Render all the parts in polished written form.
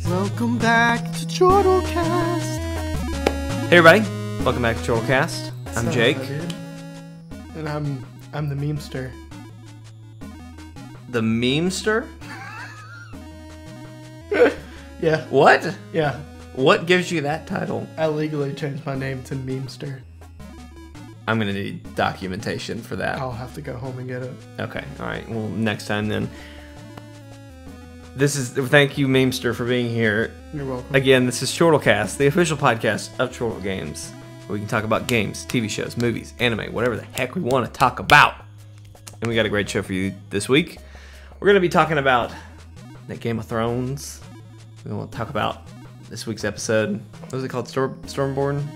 Welcome back to Chortle Cast. Hey everybody, welcome back to Chortle Cast. I'm Jake. And I'm the memester. The memester? Yeah. What? Yeah. What gives you that title? I legally changed my name to memester. I'm gonna need documentation for that. I'll have to go home and get it. Okay, alright, well next time then. Thank you memester for being here. You're welcome. Again, this is Chortle Cast, the official podcast of Chortle Games, where we can talk about games, TV shows, movies, anime, whatever the heck we want to talk about. And we got a great show for you this week. We're going to be talking about the Game of Thrones. We want to talk about this week's episode. What was it called? Stormborn?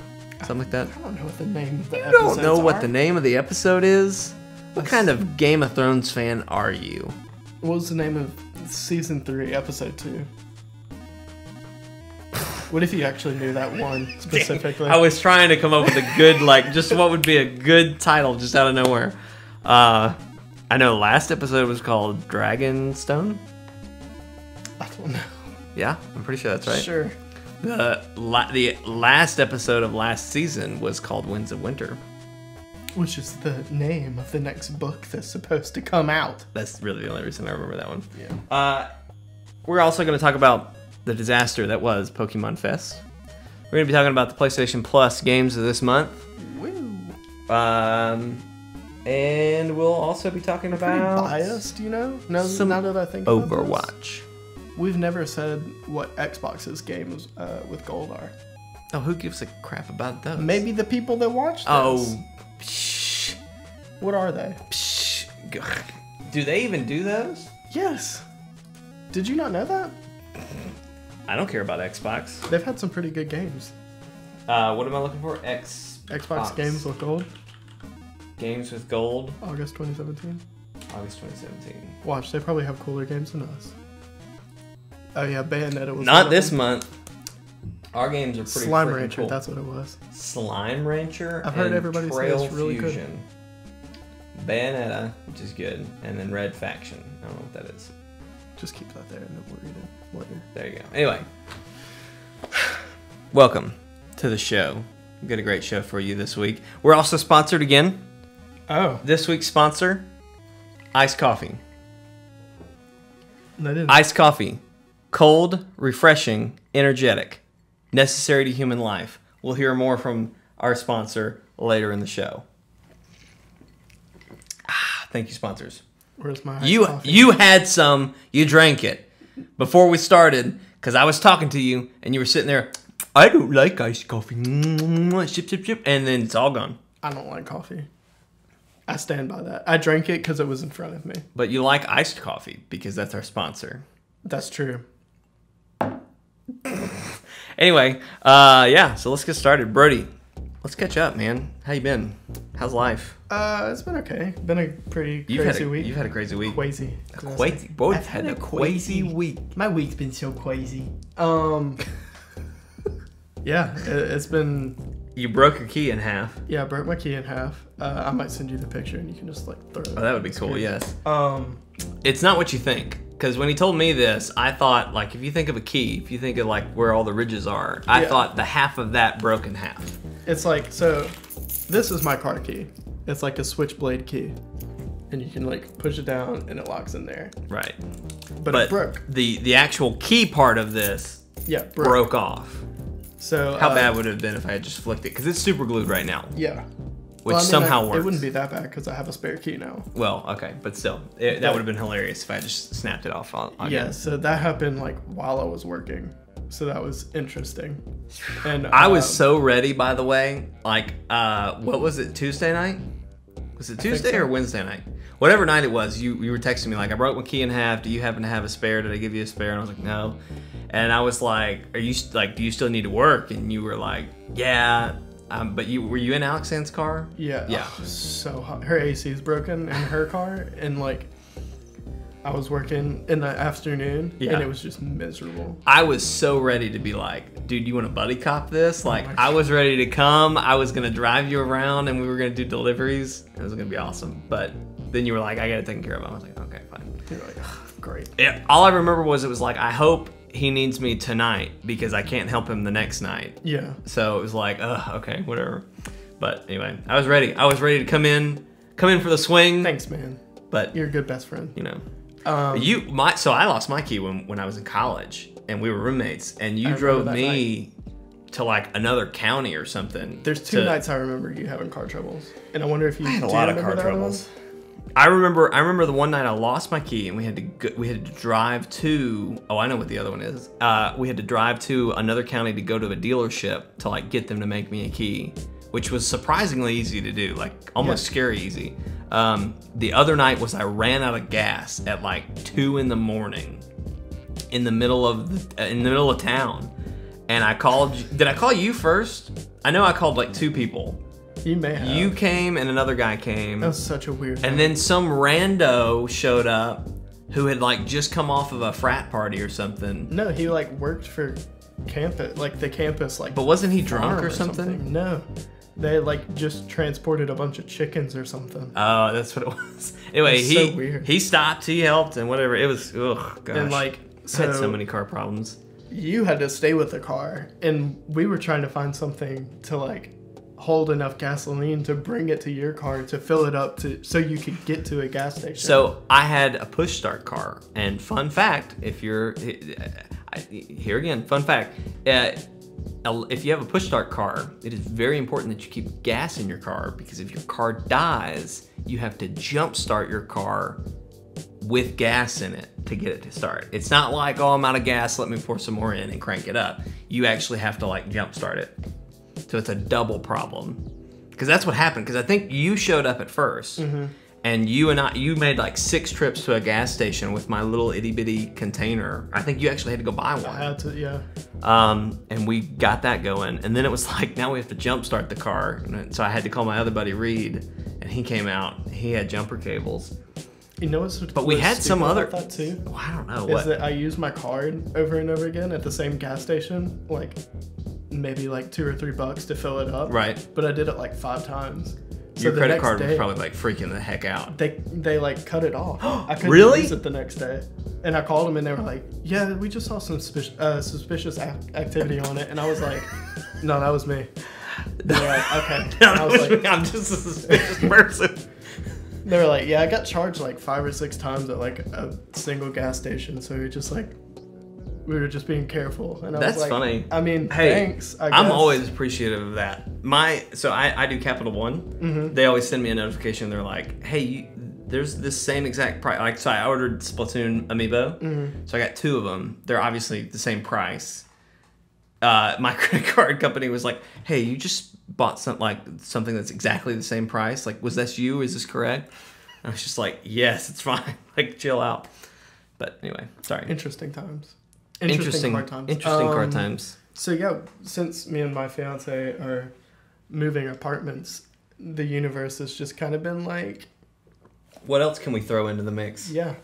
Something like that? I don't know what the name of the You episodes don't know what are. the name of the episode is? What kind of Game of Thrones fan are you? What was the name of season 3, episode 2? What if you actually knew that one specifically? I was trying to come up with a good, just what would be a good title just out of nowhere. I know last episode was called Dragonstone. I don't know. Yeah, I'm pretty sure that's right. Sure. The last episode of last season was called Winds of Winter. Which is the name of the next book that's supposed to come out. That's really the only reason I remember that one. Yeah. We're also going to talk about the disaster that was Pokemon Fest. We're going to be talking about the PlayStation Plus games of this month. Woo. And we'll also be talking Pretty about biased, you know? Now that I think about Overwatch. this. We've never said what Xbox's games with gold are. Oh, who gives a crap about those? Maybe the people that watch this. Oh, psh, What are they? psh. Do they even do those? Yes. Did you not know that? I don't care about Xbox. They've had some pretty good games. What am I looking for? Xbox games with gold. Games with gold. August 2017. August 2017. Watch, they probably have cooler games than us. Oh yeah, Bayonetta was one Not of this them. month. Our games are pretty Slime freaking Rancher, cool. that's what it was. Slime Rancher. I've heard and everybody say Trail it's really good. Fusion. Bayonetta, which is good, and then Red Faction. I don't know what that is. Just keep that there and then we'll read it later. There you go. Anyway, welcome to the show. We've got a great show for you this week. We're also sponsored again. Oh. This week's sponsor, Iced Coffee. They didn't. Iced coffee. Cold, refreshing, energetic. Necessary to human life. We'll hear more from our sponsor later in the show. Thank you, sponsors. Where's my iced coffee? You had some. You drank it before we started because I was talking to you and you were sitting there. I don't like iced coffee. Sip, sip, sip, and then it's all gone. I don't like coffee. I stand by that. I drank it because it was in front of me. But you like iced coffee because that's our sponsor. That's true. Anyway, yeah. So let's get started, Brodie. Let's catch up, man. How you been? How's life? It's been okay. Been a pretty You've crazy week. You've had a crazy week. Crazy. Crazy. Both had a crazy week. My week's been so crazy. Yeah, it's been. You broke your key in half. Yeah, I broke my key in half. I might send you the picture and you can just throw it. Oh, that would be cool. Yes. Um, It's not what you think. Because when he told me this, I thought, if you think of a key, if you think of, where all the ridges are, I thought the half of that broke in half. It's so this is my car key. It's like a switchblade key. And you can, push it down and it locks in there. Right. But it broke. The actual key part of this broke off. So how bad would it have been if I had just flicked it? Because it's super glued right now. Yeah. Which somehow works. It wouldn't be that bad because I have a spare key now. Well, okay, but still, that would have been hilarious if I just snapped it off. Yeah, so that happened while I was working, so that was interesting. And I was so ready, by the way. What was it? Tuesday night? Was it Tuesday or Wednesday night? Whatever night it was, you were texting me I broke my key in half. Do you happen to have a spare? Did I give you a spare? And I was like, no. And I was like, are you do you still need to work? And you were like, yeah. But were you in Alexanne's car? Yeah. Yeah. Oh, so hot. Her AC is broken in her car, and I was working in the afternoon, and it was just miserable. I was so ready to be dude, you want to buddy cop this? I was ready to come. I was gonna drive you around, and we were gonna do deliveries. It was gonna be awesome. But then you were like, I got it taken care of. I was like, okay, fine. You're like, oh, great. Yeah. All I remember was it was I hope he needs me tonight because I can't help him the next night. Yeah. So it was like, okay, whatever. But anyway, I was ready. I was ready to come in for the swing. Thanks, man. But you're a good best friend. You know, so I lost my key when I was in college, and we were roommates, and you drove me to like another county or something. There's two nights I remember you having car troubles, and I wonder if you had a lot of car troubles. I remember the one night I lost my key, and we had to drive to. Oh, I know what the other one is. We had to drive to another county to go to a dealership to like get them to make me a key, which was surprisingly easy to do, like almost scary easy. The other night was I ran out of gas at like 2 in the morning, in the middle of town, and I called. Did I call you first? I know I called like 2 people. You may have. You came and another guy came. That was such a weird thing. And then some rando showed up who had like just come off of a frat party or something. No, he like worked for campus, like the campus, like. But wasn't he drunk or something? No, they like just transported a bunch of chickens or something. Oh, that's what it was. Anyway, so weird. He stopped, he helped, and whatever. It was gosh. And like, I had so many car problems. You had to stay with the car, and we were trying to find something to like hold enough gasoline to bring it to your car to fill it up so you could get to a gas station. So I had a push start car, and fun fact, if you're here again, fun fact, if you have a push start car, it is very important that you keep gas in your car, because if your car dies, you have to jump start your car with gas in it to get it to start. It's not like, oh, I'm out of gas, let me pour some more in and crank it up. You actually have to like jump start it. So it's a double problem, because that's what happened. Because I think you showed up at first, and you made like 6 trips to a gas station with my little itty bitty container. I think you actually had to go buy one. I had to, yeah. And we got that going, and then it was like, now we have to jump start the car. And so I had to call my other buddy Reed, and he came out. He had jumper cables. You know what's but we had some other that too. Well, I don't know. Is that I used my card over and over again at the same gas station, like maybe like $2 or $3 to fill it up. Right. But I did it like 5 times. So your credit card was probably like freaking the heck out. They like cut it off. I couldn't really? use it the next day. And I called them and they were like, yeah, we just saw some suspicious activity on it. And I was like, no, that was me. They were like, okay. No, I was like, I'm just a suspicious person. They were like, yeah, I got charged like 5 or 6 times at like a single gas station. So we were just being careful. And I was like, funny. I mean, hey, thanks. I guess. I'm always appreciative of that. I do Capital One. They always send me a notification. They're like, hey, there's this same exact price. Like, so I ordered Splatoon amiibo. So I got 2 of them. They're obviously the same price. My credit card company was like, hey, you just bought something that's exactly the same price. Like, was that you? Is this correct? And I was just like, yes, it's fine. Like, chill out. But anyway, sorry. Interesting times. Interesting car times. So yeah, since me and my fiance are moving apartments, the universe has just kind of been like, what else can we throw into the mix? Yeah.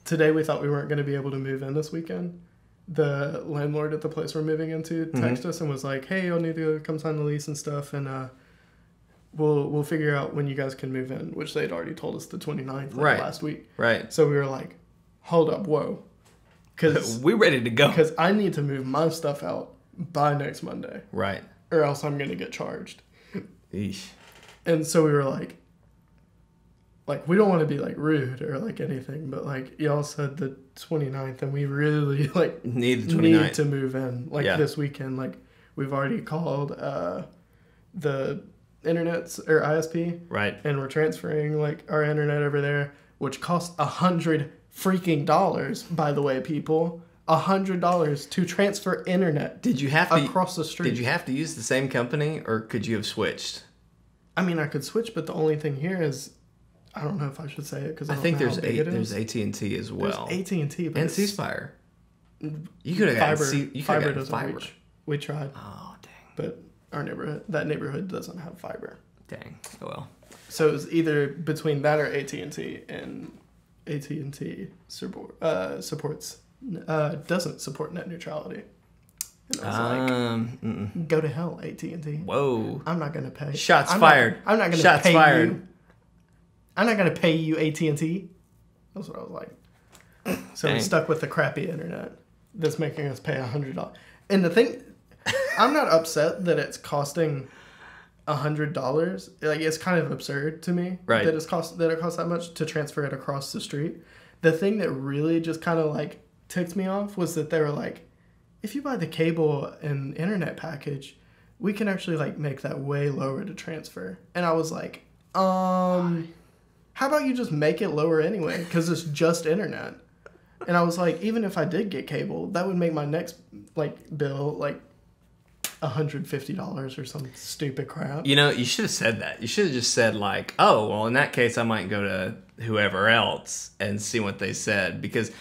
Today we thought we weren't going to be able to move in this weekend. The landlord at the place we're moving into texted us and was like, hey, you'll need to come sign the lease and stuff, and we'll figure out when you guys can move in, which they'd already told us the 29th last week. Right. So we were like, hold up, whoa. Because we're ready to go. Because I need to move my stuff out by next Monday. Right. Or else I'm going to get charged. Eesh. And so we were like, we don't want to be like rude or like anything, but like y'all said the 29th, and we really like need to move in this weekend. Like, we've already called the internet's or ISP. Right. And we're transferring like our internet over there, which costs $100 freaking dollars, by the way, people. $100 to transfer internet. Did you have to across the street? Did you have to use the same company, or could you have switched? I mean, I could switch, but the only thing here is, I don't know if I should say it because I think there's AT&T as well. There's AT&T, but and C Spire. You could have gotten fiber doesn't reach. We tried. Oh dang! But that neighborhood doesn't have fiber. Dang. Oh well. So it was either between that or AT&T, and AT&T supports doesn't support net neutrality. And I was like, go to hell, AT&T. Whoa. I'm not gonna pay. Shots fired. I'm not gonna pay you. I'm not gonna pay you, AT&T. That's what I was like. So we're stuck with the crappy internet that's making us pay $100. And the thing, I'm not upset that it's costing $100. Like, it's kind of absurd to me that it costs that much to transfer it across the street. The thing that really just kind of like ticked me off was that they were like, if you buy the cable and internet package, we can actually like make that way lower to transfer. And I was like, how about you just make it lower anyway? Because it's just internet. And I was like, even if I did get cable, that would make my next like bill like $150 or some stupid crap. You know, you should have said that. You should have just said like, oh, well, in that case, I might go to whoever else and see what they said. Because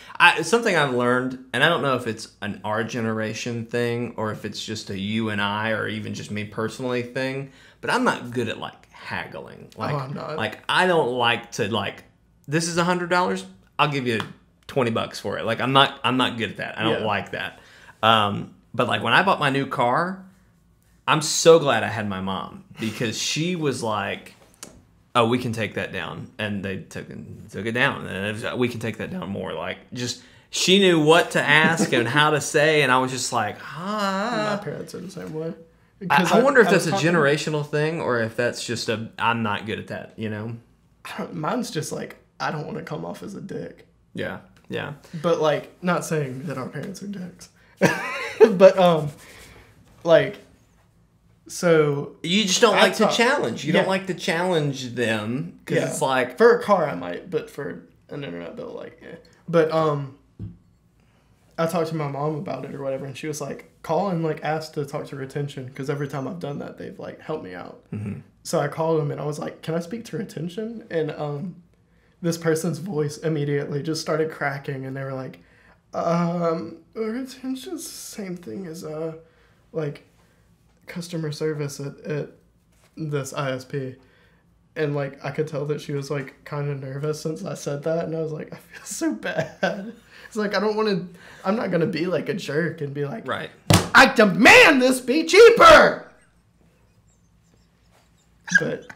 something I've learned, and I don't know if it's an our generation thing or if it's just a you and I or even just me personally thing, but I'm not good at like haggling. Like, I'm not. Like, I don't like to like, this is $100, I'll give you $20 for it. Like, I'm not good at that. I don't like that. But like when I bought my new car, I'm so glad I had my mom, because she was like, oh, we can take that down. And they took it down. And it was, we can take that down more. Like, just, she knew what to ask and how to say. And I was just like, My parents are the same way. I wonder if that's a generational thing or if that's just I'm not good at that, you know? Mine's just like, I don't want to come off as a dick. Yeah, yeah. But like, not saying that our parents are dicks. But, like, so... You just don't like to challenge. You don't like to challenge them, because it's like... For a car, I might, but for an internet bill, like, yeah. But, I talked to my mom about it or whatever, and she was like, call and, like, ask to talk to retention, because every time I've done that, they've, like, helped me out. Mm-hmm. So I called them, and I was like, can I speak to retention? And, this person's voice immediately just started cracking, and they were like, retention's the same thing as, like, customer service at this ISP. And, like, I could tell that she was, like, kind of nervous since I said that, and I was like, I feel so bad. It's like, I'm not going to be, like, a jerk and be like, right, I demand this be cheaper! But...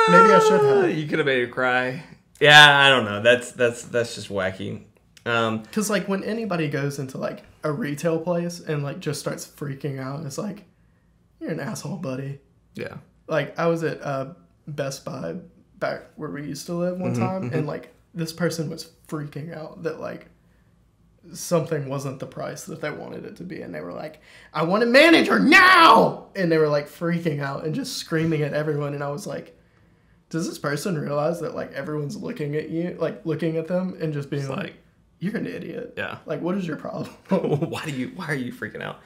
maybe I should have. You could have made her cry. Yeah, I don't know. That's just wacky. Because, like, when anybody goes into, like, a retail place and, like, just starts freaking out, it's like, you're an asshole, buddy. Yeah. Like, I was at Best Buy back where we used to live one time, and, like, this person was freaking out that, like, something wasn't the price that they wanted it to be. And they were like, I want a manager now! And they were, like, freaking out and just screaming at everyone. And I was like, does this person realize that, like, everyone's looking at you, like, looking at them and just being like, you're an idiot. Yeah. Like, what is your problem? Why are you freaking out?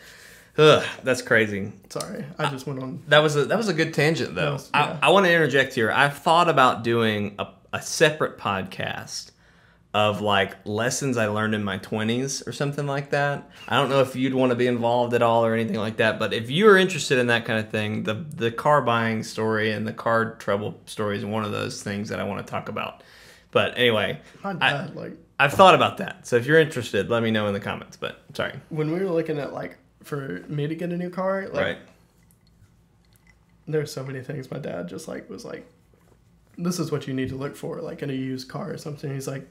Ugh, that's crazy. Sorry, I just went on. That was a good tangent, though. I want to interject here. I've thought about doing a separate podcast of, like, lessons I learned in my 20s or something like that. I don't know if you'd want to be involved at all or anything like that, but if you're interested in that kind of thing, the car buying story and the car trouble story is one of those things that I want to talk about. But anyway, my dad, I've thought about that. So if you're interested, let me know in the comments. But sorry. When we were looking at, like, for me to get a new car, like, right, there's so many things my dad just, like, was like, this is what you need to look for, like, in a used car or something. He's like,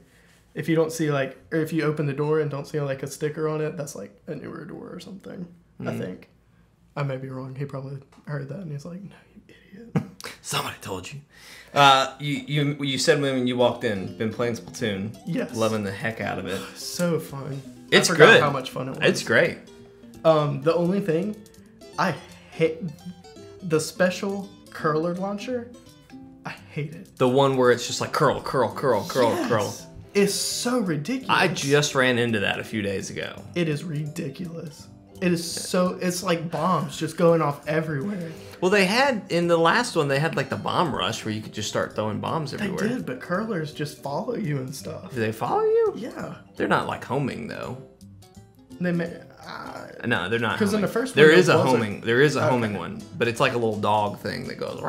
if you don't see, like, or if you open the door and don't see, like, a sticker on it, that's, like, a newer door or something, I think. I may be wrong. He probably heard that, and he's like, no, you idiot. Somebody told you. You said when you walked in, been playing Splatoon. Yes. Loving the heck out of it. So fun. It's I forgot good. How much fun it was. It's great. The only thing, I hate the special curler launcher. I hate it. The one where it's just like curl, curl, curl, curl, yes. curl. It's so ridiculous. I just ran into that a few days ago. It is ridiculous. It is so, it's like bombs just going off everywhere. Well, they had, in the last one, they had like the bomb rush where you could just start throwing bombs everywhere. They did, but curlers just follow you and stuff. Do they follow you? Yeah. They're not like homing though. They may. No, they're not. Because in the first one, there is a homing. There is a homing one, but it's like a little dog thing that goes.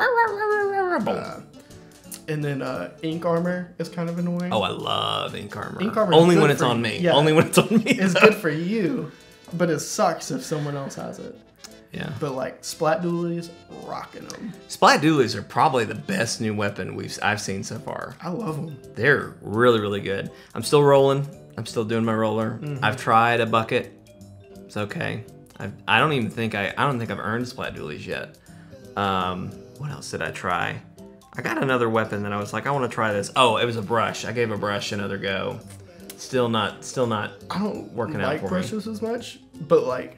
And then ink armor is kind of annoying. Oh, I love ink armor. Ink armor only when it's on me. Yeah, only when it's on me. It's good for you, but it sucks if someone else has it. Yeah. But like Splat Dualies, rocking them. Splat Dualies are probably the best new weapon I've seen so far. I love them. They're really, really good. I'm still rolling. I'm still doing my roller. I've tried a bucket. It's okay. I don't think I've earned Splat Dualies yet. What else did I try? I got another weapon that I was like, I want to try this. Oh, it was a brush. I gave a brush another go. Still not I don't working out like for me. brushes as much, but like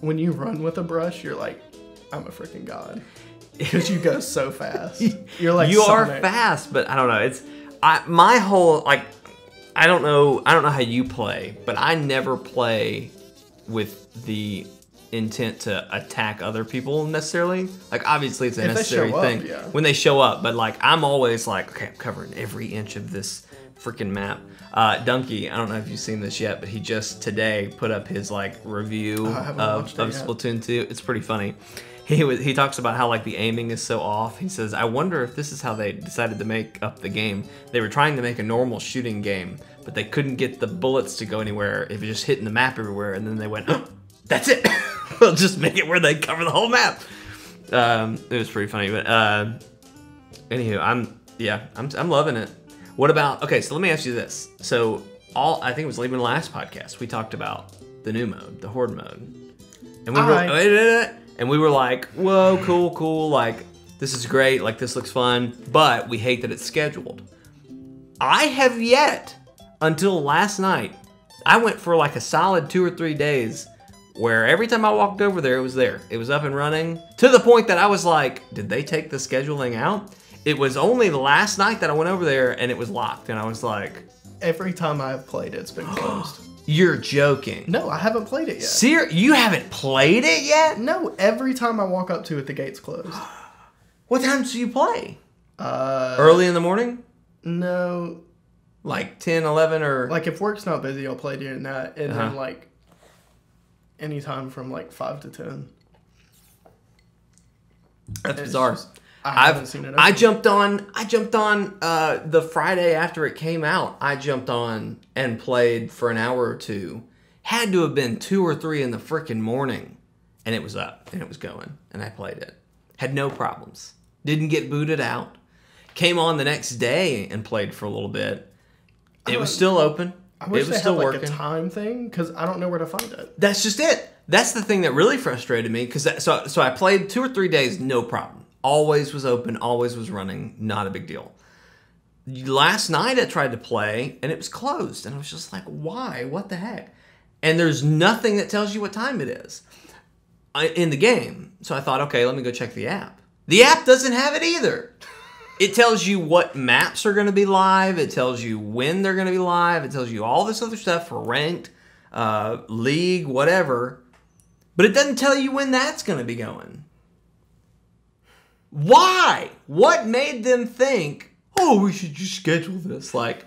when you run with a brush, you're like, I'm a freaking god. Because you go so fast. You're like you are Sonic. fast, but I don't know. My whole like I don't know how you play, but I never play with the intent to attack other people necessarily. Like obviously it's a necessary thing when they show up, but like I'm always like, okay, I'm covering every inch of this freaking map. Dunkey, I don't know if you've seen this yet, but he just today put up his like review of Splatoon 2. It's pretty funny. He talks about how like the aiming is so off. He says, I wonder if this is how they decided to make up the game. They were trying to make a normal shooting game, but they couldn't get the bullets to go anywhere if it just hitting the map everywhere, and then they went, oh, that's it. We'll just make it where they cover the whole map. It was pretty funny, but anywho, I'm loving it. What about, okay, so let me ask you this. So I think it was leaving the last podcast, we talked about the new mode, the Horde mode. And we were like, whoa, cool, like, this is great, like, this looks fun, but we hate that it's scheduled. I have yet, until last night, I went for like a solid 2 or 3 days where every time I walked over there, it was there. It was up and running, to the point that I was like, did they take the scheduling out? It was only the last night that I went over there and it was locked, and I was like... Every time I've played it, it's been closed. You're joking. No, I haven't played it yet. You haven't played it yet? No, every time I walk up to it, the gate's closed. What times do you play? Early in the morning? No. Like 10, 11, or... Like if work's not busy, I'll play during that, and then like anytime from like 5 to 10. That's bizarre. I haven't seen it. I jumped on the Friday after it came out. I jumped on and played for an hour or two. Had to have been 2 or 3 in the freaking morning, and it was up and it was going, and I played it. Had no problems. Didn't get booted out. Came on the next day and played for a little bit. It was still open. I wish it was they still had like working. a time thing, because I don't know where to find it. That's just it. That's the thing that really frustrated me, because so I played 2 or 3 days, no problem. Always was open, always was running, not a big deal. Last night I tried to play and it was closed, and I was just like, why? What the heck? And there's nothing that tells you what time it is in the game. So I thought, okay, let me go check the app. The app doesn't have it either. It tells you what maps are going to be live. It tells you when they're going to be live. It tells you all this other stuff for ranked, league, whatever. But it doesn't tell you when that's going to be going. Why? What made them think, oh, we should just schedule this? Like,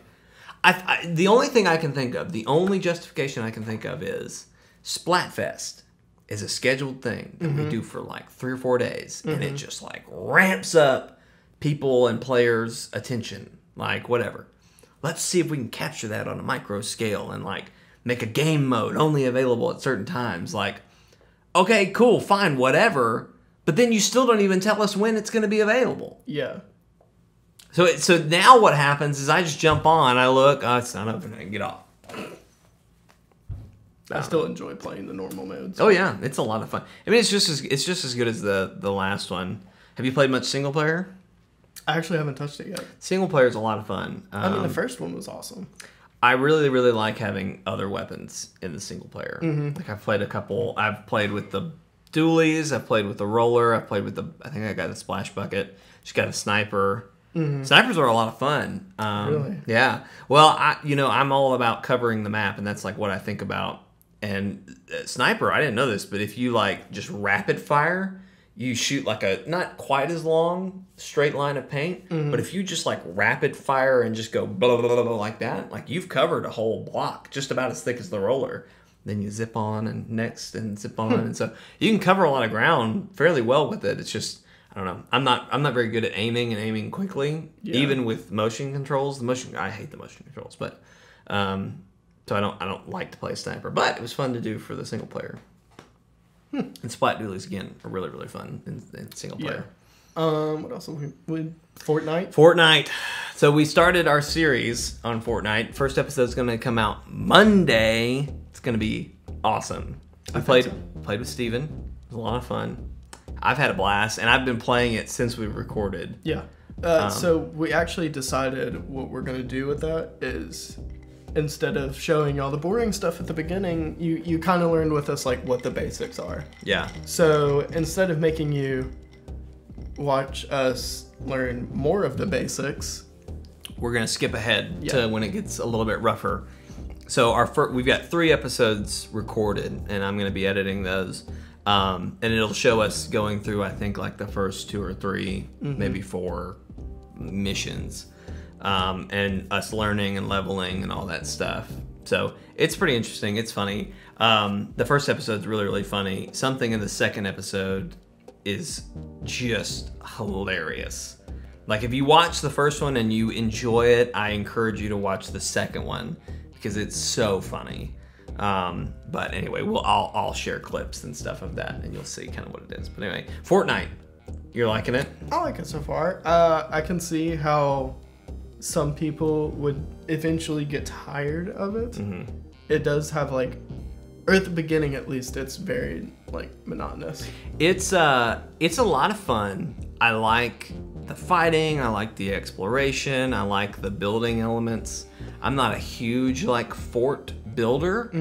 the only thing I can think of, the only justification I can think of is Splatfest is a scheduled thing that we do for like 3 or 4 days, and it just like ramps up people and players' attention, like whatever. Let's see if we can capture that on a micro scale and like make a game mode only available at certain times. Like, okay, cool, fine, whatever. But then you still don't even tell us when it's going to be available. Yeah. So now what happens is I just jump on, I look, oh, it's not open, I can get off. I still enjoy playing the normal modes. Oh yeah, it's a lot of fun. I mean, it's just as good as the last one. Have you played much single player? I actually haven't touched it yet. Single player is a lot of fun. I mean, the first one was awesome. I really, really like having other weapons in the single player. Like I've played a couple. I've played with the dualies. I've played with the roller. I've played with the. I think I got the splash bucket. She's got a sniper. Snipers are a lot of fun. Really? Yeah. Well, I'm all about covering the map, and that's like what I think about. And sniper, I didn't know this, but if you like just rapid fire, you shoot like a not quite as long straight line of paint, but if you just like rapid fire and just go blah, blah, blah, blah, like that, like you've covered a whole block just about as thick as the roller. Then you zip on and next and zip on, and so you can cover a lot of ground fairly well with it. It's just I don't know. I'm not very good at aiming quickly, even with motion controls. I hate the motion controls, but so I don't like to play sniper. But it was fun to do for the single player. And Splat Dualies, again, are really, really fun in single player. What else have we Fortnite? Fortnite. So we started our series on Fortnite. First episode's going to come out Monday. It's going to be awesome. I played with Steven. It was a lot of fun. I've had a blast, and I've been playing it since we recorded. Yeah. So we actually decided what we're going to do with that is, instead of showing all the boring stuff at the beginning, you kind of learned with us like what the basics are. Yeah. So instead of making you watch us learn more of the basics, we're going to skip ahead to when it gets a little bit rougher. So we've got 3 episodes recorded, and I'm going to be editing those. And it'll show us going through, I think, like the first 2 or 3, maybe 4 missions. And us learning and leveling and all that stuff. So it's pretty interesting. It's funny. The first episode's really, really funny. Something in the second episode is just hilarious. Like, if you watch the first one and you enjoy it, I encourage you to watch the second one because it's so funny. But anyway, I'll share clips and stuff of that, and you'll see kind of what it is. But anyway, Fortnite, you're liking it? I like it so far. I can see how some people would eventually get tired of it. It does have like, or at the beginning at least, it's very like monotonous. It's a lot of fun. I like the fighting. I like the exploration. I like the building elements. I'm not a huge like fort builder,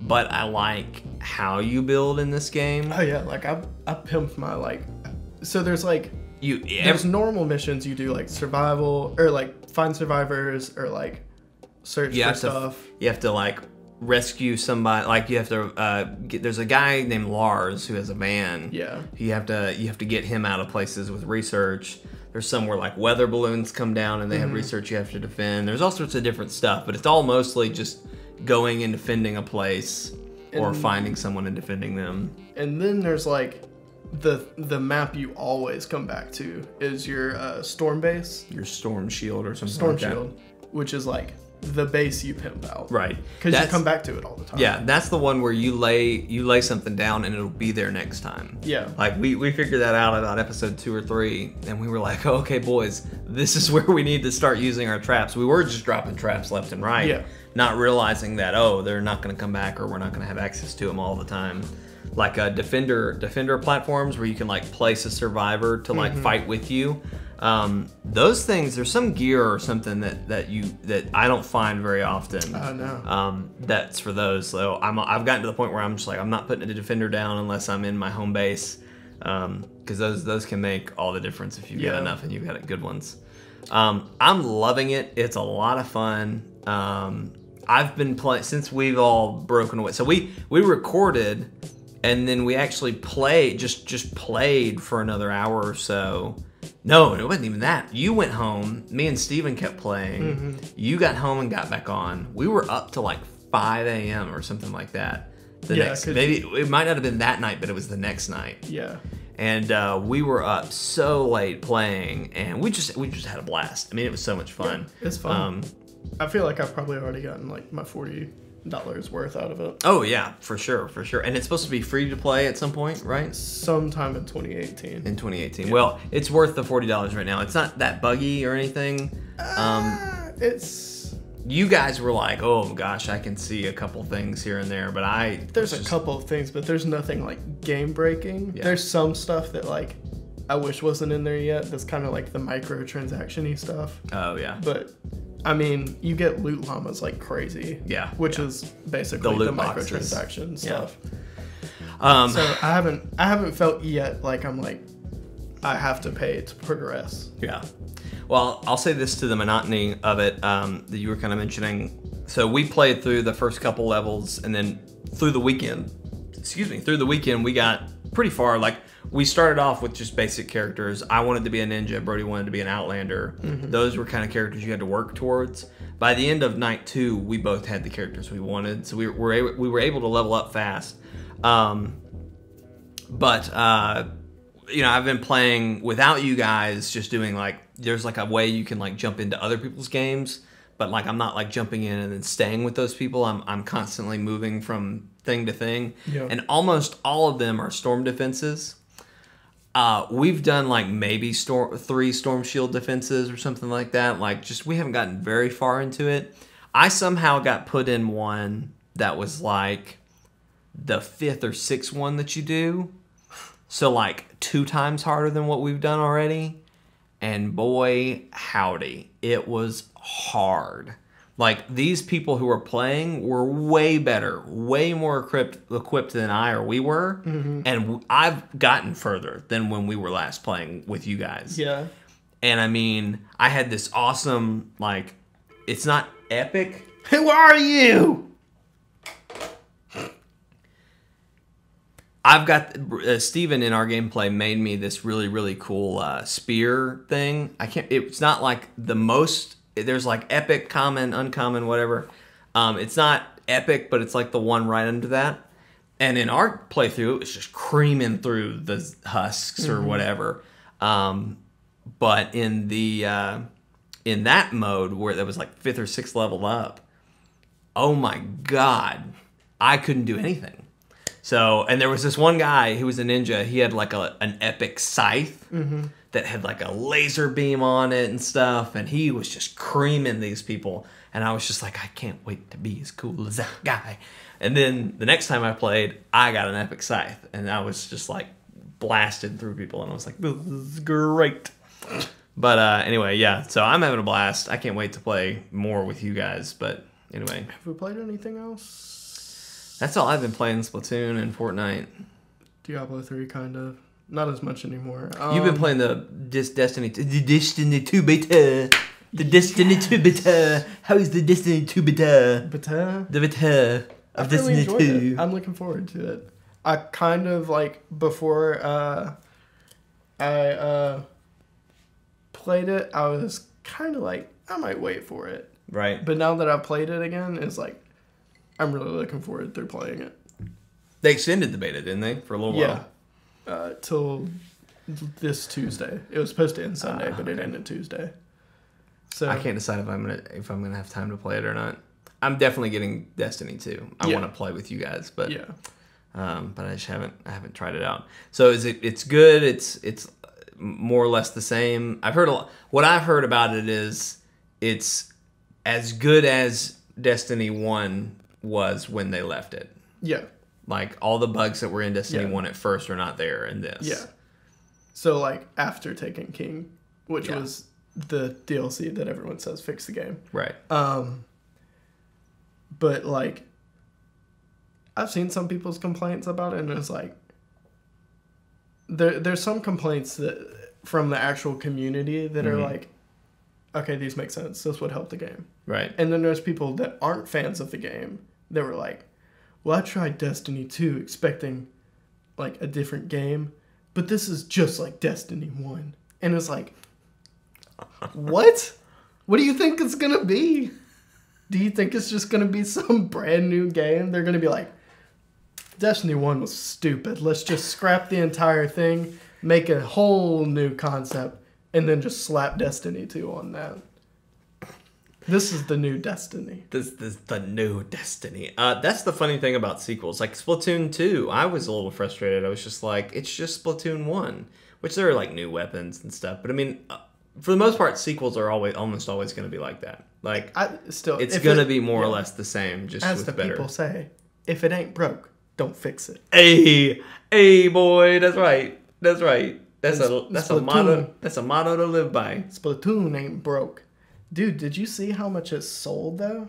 but I like how you build in this game. Oh yeah, like I pimped my like. So there's like there's normal missions you do, like survival or like find survivors or like search for stuff. You have to like rescue somebody. Like you have to there's a guy named Lars who has a van. Yeah. You have to get him out of places with research. There's some where like weather balloons come down and they have research you have to defend. There's all sorts of different stuff, but it's all mostly just going and defending a place or finding someone and defending them. And then there's like the map you always come back to is your storm base. Your storm shield or something storm like that. Shield, which is like the base you pimp out. Right. Because you come back to it all the time. Yeah, that's the one where you lay something down and it'll be there next time. Yeah. Like we figured that out about episode 2 or 3, and we were like, oh, okay, boys, this is where we need to start using our traps. We were just dropping traps left and right. Yeah. Not realizing that, oh, they're not going to come back or we're not going to have access to them all the time. Like defender platforms where you can like place a survivor to like fight with you. Those things, there's some gear or something that I don't find very often. Oh no. That's for those. So I've gotten to the point where I'm just like, I'm not putting a defender down unless I'm in my home base, because those can make all the difference if you get enough and you've got good ones. I'm loving it. It's a lot of fun. I've been playing since we've all broken away. So we recorded. And then we actually played, just played for another hour or so. No, it wasn't even that. You went home. Me and Steven kept playing. You got home and got back on. We were up to like 5 a.m. or something like that. Maybe it might not have been that night, but it was the next night. Yeah. And we were up so late playing, and we just had a blast. I mean, it was so much fun. Yeah, it's fun. I feel like I've probably already gotten like my $40 worth out of it. Oh yeah, for sure. And it's supposed to be free to play at some point, right? Sometime in 2018. In 2018. Yeah. Well, it's worth the $40 right now. It's not that buggy or anything. It's. You guys were like, oh gosh, I can see a couple things here and there, but there's a couple of things, but there's nothing like game breaking. Yeah. There's some stuff that like I wish wasn't in there yet. That's kind of like the microtransaction-y stuff. Oh yeah. But I mean, you get loot llamas like crazy. Yeah. Which is basically the microtransaction stuff. So I haven't felt yet like I'm like I have to pay to progress. Yeah. Well, I'll say this to the monotony of it that you were kind of mentioning. So we played through the first couple levels, and then through the weekend we got pretty far. Like, we started off with just basic characters. I wanted to be a ninja. Brodie wanted to be an outlander. Those were kind of characters you had to work towards. By the end of night 2, we both had the characters we wanted, so we were able to level up fast. You know, I've been playing without you guys, just doing like, there's like a way you can like jump into other people's games, but but like I'm not like jumping in and then staying with those people. I'm constantly moving from thing to thing, and almost all of them are storm defenses. We've done like maybe 3 storm shield defenses or something like that. Like just we haven't gotten very far into it. I somehow got put in one that was like the 5th or 6th one that you do. So like 2 times harder than what we've done already. And boy, howdy, it was hard. Like these people who were playing were way better, way more equipped than I or we were. Mm-hmm. And I've gotten further than when we were last playing with you guys. Yeah. And I mean, I had this awesome, like, it's not epic. Who are you? I've got Steven in our gameplay made me this really, really cool spear thing. It's not like the most. There's like epic, common, uncommon, whatever. It's not epic, but it's like the one right under that. And in our playthrough, it was just creaming through the husks or whatever. But in that mode where that was like 5th or 6th level up, oh my god, I couldn't do anything. So, and there was this one guy who was a ninja. He had like an epic scythe that had like a laser beam on it and stuff. And he was just creaming these people. And I was just like, I can't wait to be as cool as that guy. And then the next time I played, I got an epic scythe. And I was just like blasted through people. And I was like, this is great. But anyway, yeah. So I'm having a blast. I can't wait to play more with you guys. But anyway. Have we played anything else? That's all I've been playing, Splatoon and Fortnite. Diablo 3, kind of. Not as much anymore. You've been playing the Destiny 2 beta. The Destiny 2 beta. How is the Destiny 2 beta? Beta? The beta of Destiny 2. It. I'm looking forward to it. I kind of, like, before I played it, I was kind of like, I might wait for it. Right. But now that I've played it again, it's like, I'm really looking forward to playing it. They extended the beta, didn't they, for a little while? Yeah, till this Tuesday. It was supposed to end Sunday, but it ended Tuesday. So I can't decide if I'm gonna have time to play it or not. I'm definitely getting Destiny 2. I want to play with you guys, but but I just haven't tried it out. So it's good. It's more or less the same. What I've heard about it is it's as good as Destiny 1 was when they left it. Yeah. Like, all the bugs that were in Destiny 1 at first are not there in this. Yeah. So, like, after Taken King, which was the DLC that everyone says fixed the game. Right. But, like, I've seen some people's complaints about it, and it's like, there's some complaints that from the actual community that are like, okay, these make sense. This would help the game. Right. And then there's people that aren't fans of the game that were like, well, I tried Destiny 2 expecting, like, a different game, but this is just like Destiny 1. And it's like, what? What do you think it's going to be? Do you think it's just going to be some brand new game? They're going to be like, Destiny 1 was stupid. Let's just scrap the entire thing, make a whole new concept, and then just slap Destiny 2 on that. This is the new Destiny. This is the new Destiny. That's the funny thing about sequels. Like Splatoon 2, I was a little frustrated. I was just like, it's just Splatoon 1. Which there are like new weapons and stuff. But I mean, for the most part, sequels are almost always going to be like that. Like, it's going to be more or less the same, just as with the better. People say, if it ain't broke, don't fix it. Hey, boy, that's right. That's right. That's a motto. That's a motto to live by. Splatoon ain't broke. Dude, did you see how much it sold, though?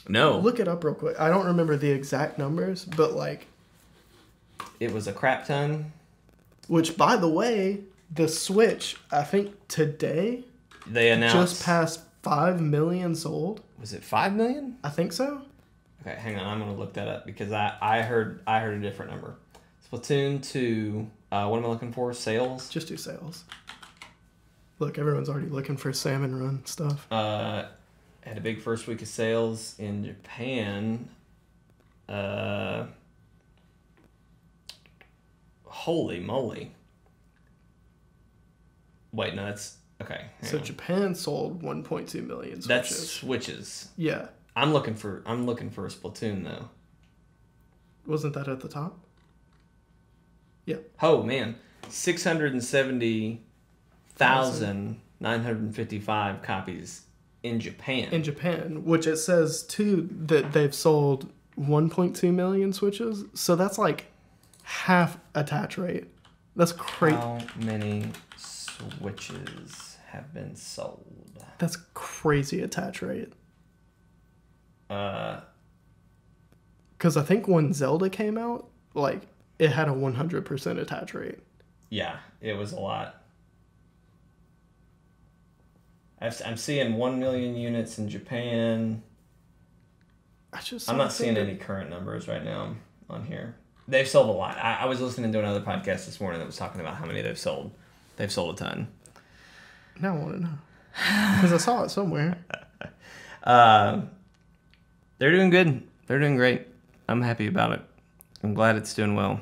No. Look it up real quick. I don't remember the exact numbers, but, like... It was a crap ton. Which, by the way, the Switch, I think today... They announced... Just passed 5 million sold. Was it 5 million? I think so. Okay, hang on. I'm going to look that up because I heard a different number. Splatoon 2... what am I looking for? Sales? Just do sales. Look, everyone's already looking for Salmon Run stuff. Had a big first week of sales in Japan. Holy moly. Wait, no, Okay. So Japan sold 1.2 million Switches. That's Switches. Yeah. I'm looking for a Splatoon though. Wasn't that at the top? Yeah. Oh man, 670,955 copies in Japan. In Japan, which it says too that they've sold 1.2 million Switches. So that's like half attach rate. That's crazy. How many Switches have been sold? That's crazy attach rate. Because I think when Zelda came out, like, it had a 100% attach rate. Yeah, it was a lot. I'm seeing 1 million units in Japan. I'm not seeing any current numbers right now on here. They've sold a lot. I was listening to another podcast this morning that was talking about how many they've sold. They've sold a ton. Now I want to know. Because I saw it somewhere. They're doing good. They're doing great. I'm happy about it. I'm glad it's doing well.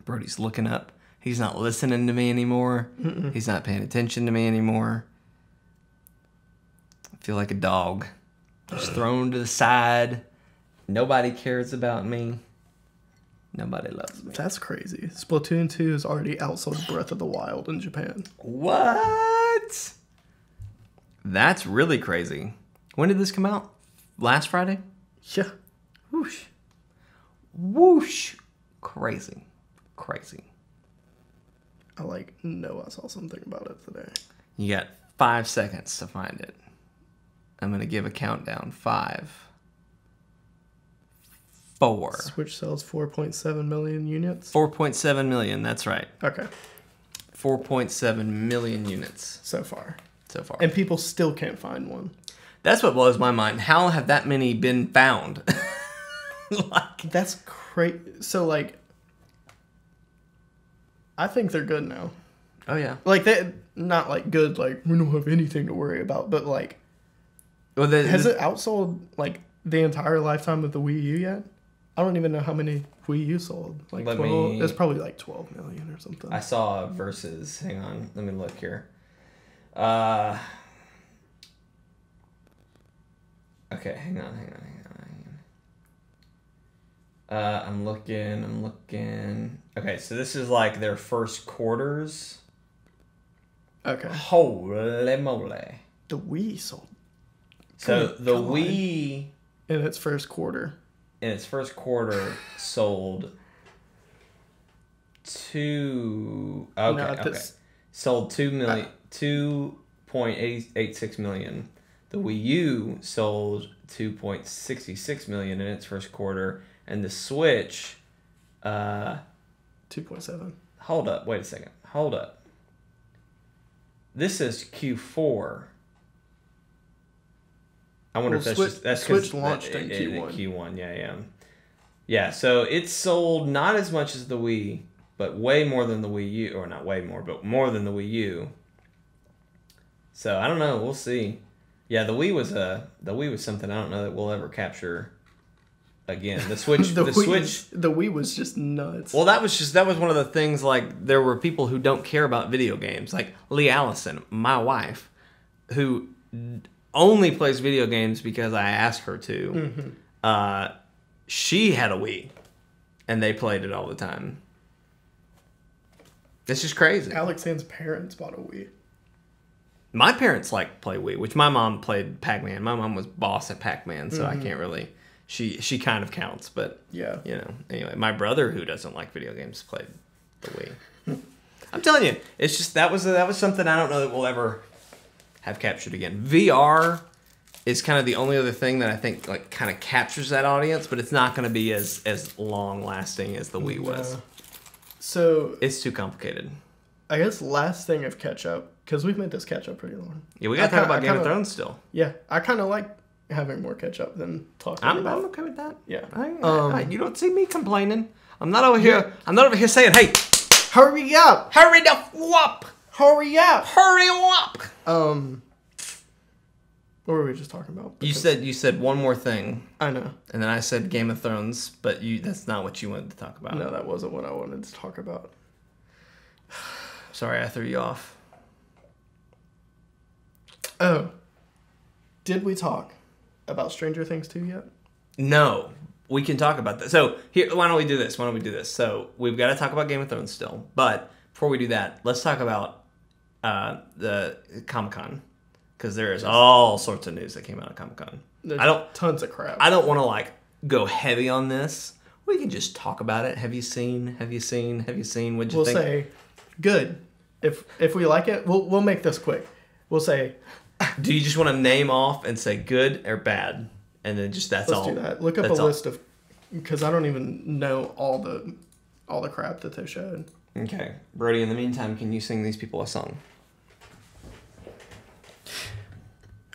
Brodie's looking up. He's not listening to me anymore. Mm-mm. He's not paying attention to me anymore. I feel like a dog. Just thrown to the side. Nobody cares about me. Nobody loves me. That's crazy. Splatoon 2 has already outsold Breath of the Wild in Japan. What? That's really crazy. When did this come out? Last Friday? Yeah. Whoosh. Whoosh. Crazy. Crazy. I know I saw something about it today. You got 5 seconds to find it. I'm going to give a countdown. 5, 4. Switch sells 4.7 million units. 4.7 million, that's right. Okay. 4.7 million units. So far. And people still can't find one. That's what blows my mind. How have that many been found? That's crazy. So, I think they're good now. Oh, yeah. They not good, we don't have anything to worry about, but well, has it outsold the entire lifetime of the Wii U yet? I don't even know how many Wii U sold. 12. It's probably 12 million or something. I saw versus. Hang on, let me look here. Okay, hang on. I'm looking. Okay, so this is their first quarters. Okay. Holy moly. The Wii sold. So the Wii in its first quarter sold sold 2.86 million. The Wii U sold 2.66 million in its first quarter, and the Switch 2.7. Hold up, wait a second. Hold up. This is Q4. I wonder if that's Switch launched in Q1. Q1, yeah. Yeah, so it sold not as much as the Wii, but way more than the Wii U, or not way more, but more than the Wii U. So I don't know. We'll see. Yeah, the Wii was something I don't know that we'll ever capture again. The Switch, the Wii was just nuts. Well, that was one of the things. There were people who don't care about video games, like Lee Allison, my wife, who only plays video games because I asked her to. Mm-hmm. She had a Wii, and they played it all the time. It's just crazy. Alexander's parents bought a Wii. My parents play Wii, which my mom played Pac-Man. My mom was boss at Pac-Man, so I can't really. She kind of counts, but yeah, Anyway, my brother, who doesn't like video games, played the Wii. I'm telling you, it's just that was something I don't know that we'll ever have captured again. VR is kind of the only other thing that I think kind of captures that audience, but it's not going to be as long lasting as the Wii was. So it's too complicated. I guess last thing of catch up, because we've made this catch up pretty long. Yeah, we got to talk about Game of Thrones still. Yeah, I kind of like having more catch up than talking about. I'm okay with that. Yeah. You don't see me complaining. I'm not over here. I'm not over here saying, "Hey, hurry up! Hurry the whoop! Hurry up! Hurry up!" What were we just talking about? You said one more thing. I know. And then I said Game of Thrones, but that's not what you wanted to talk about. No, that wasn't what I wanted to talk about. Sorry, I threw you off. Oh. Did we talk about Stranger Things 2 yet? No. We can talk about that. So, here, why don't we do this? So, we've got to talk about Game of Thrones still. But before we do that, let's talk about the Comic-Con. Because there is all sorts of news that came out of Comic-Con. There's tons of crap. I don't want to, go heavy on this. We can just talk about it. Have you seen? What'd you think? We'll say, good. If we like it, we'll make this quick. We'll say... Do you just want to name off and say good or bad? And then just that's all. Let's do that. Look up a list of... Because I don't even know all the crap that they showed. Okay. Brodie, in the meantime, can you sing these people a song?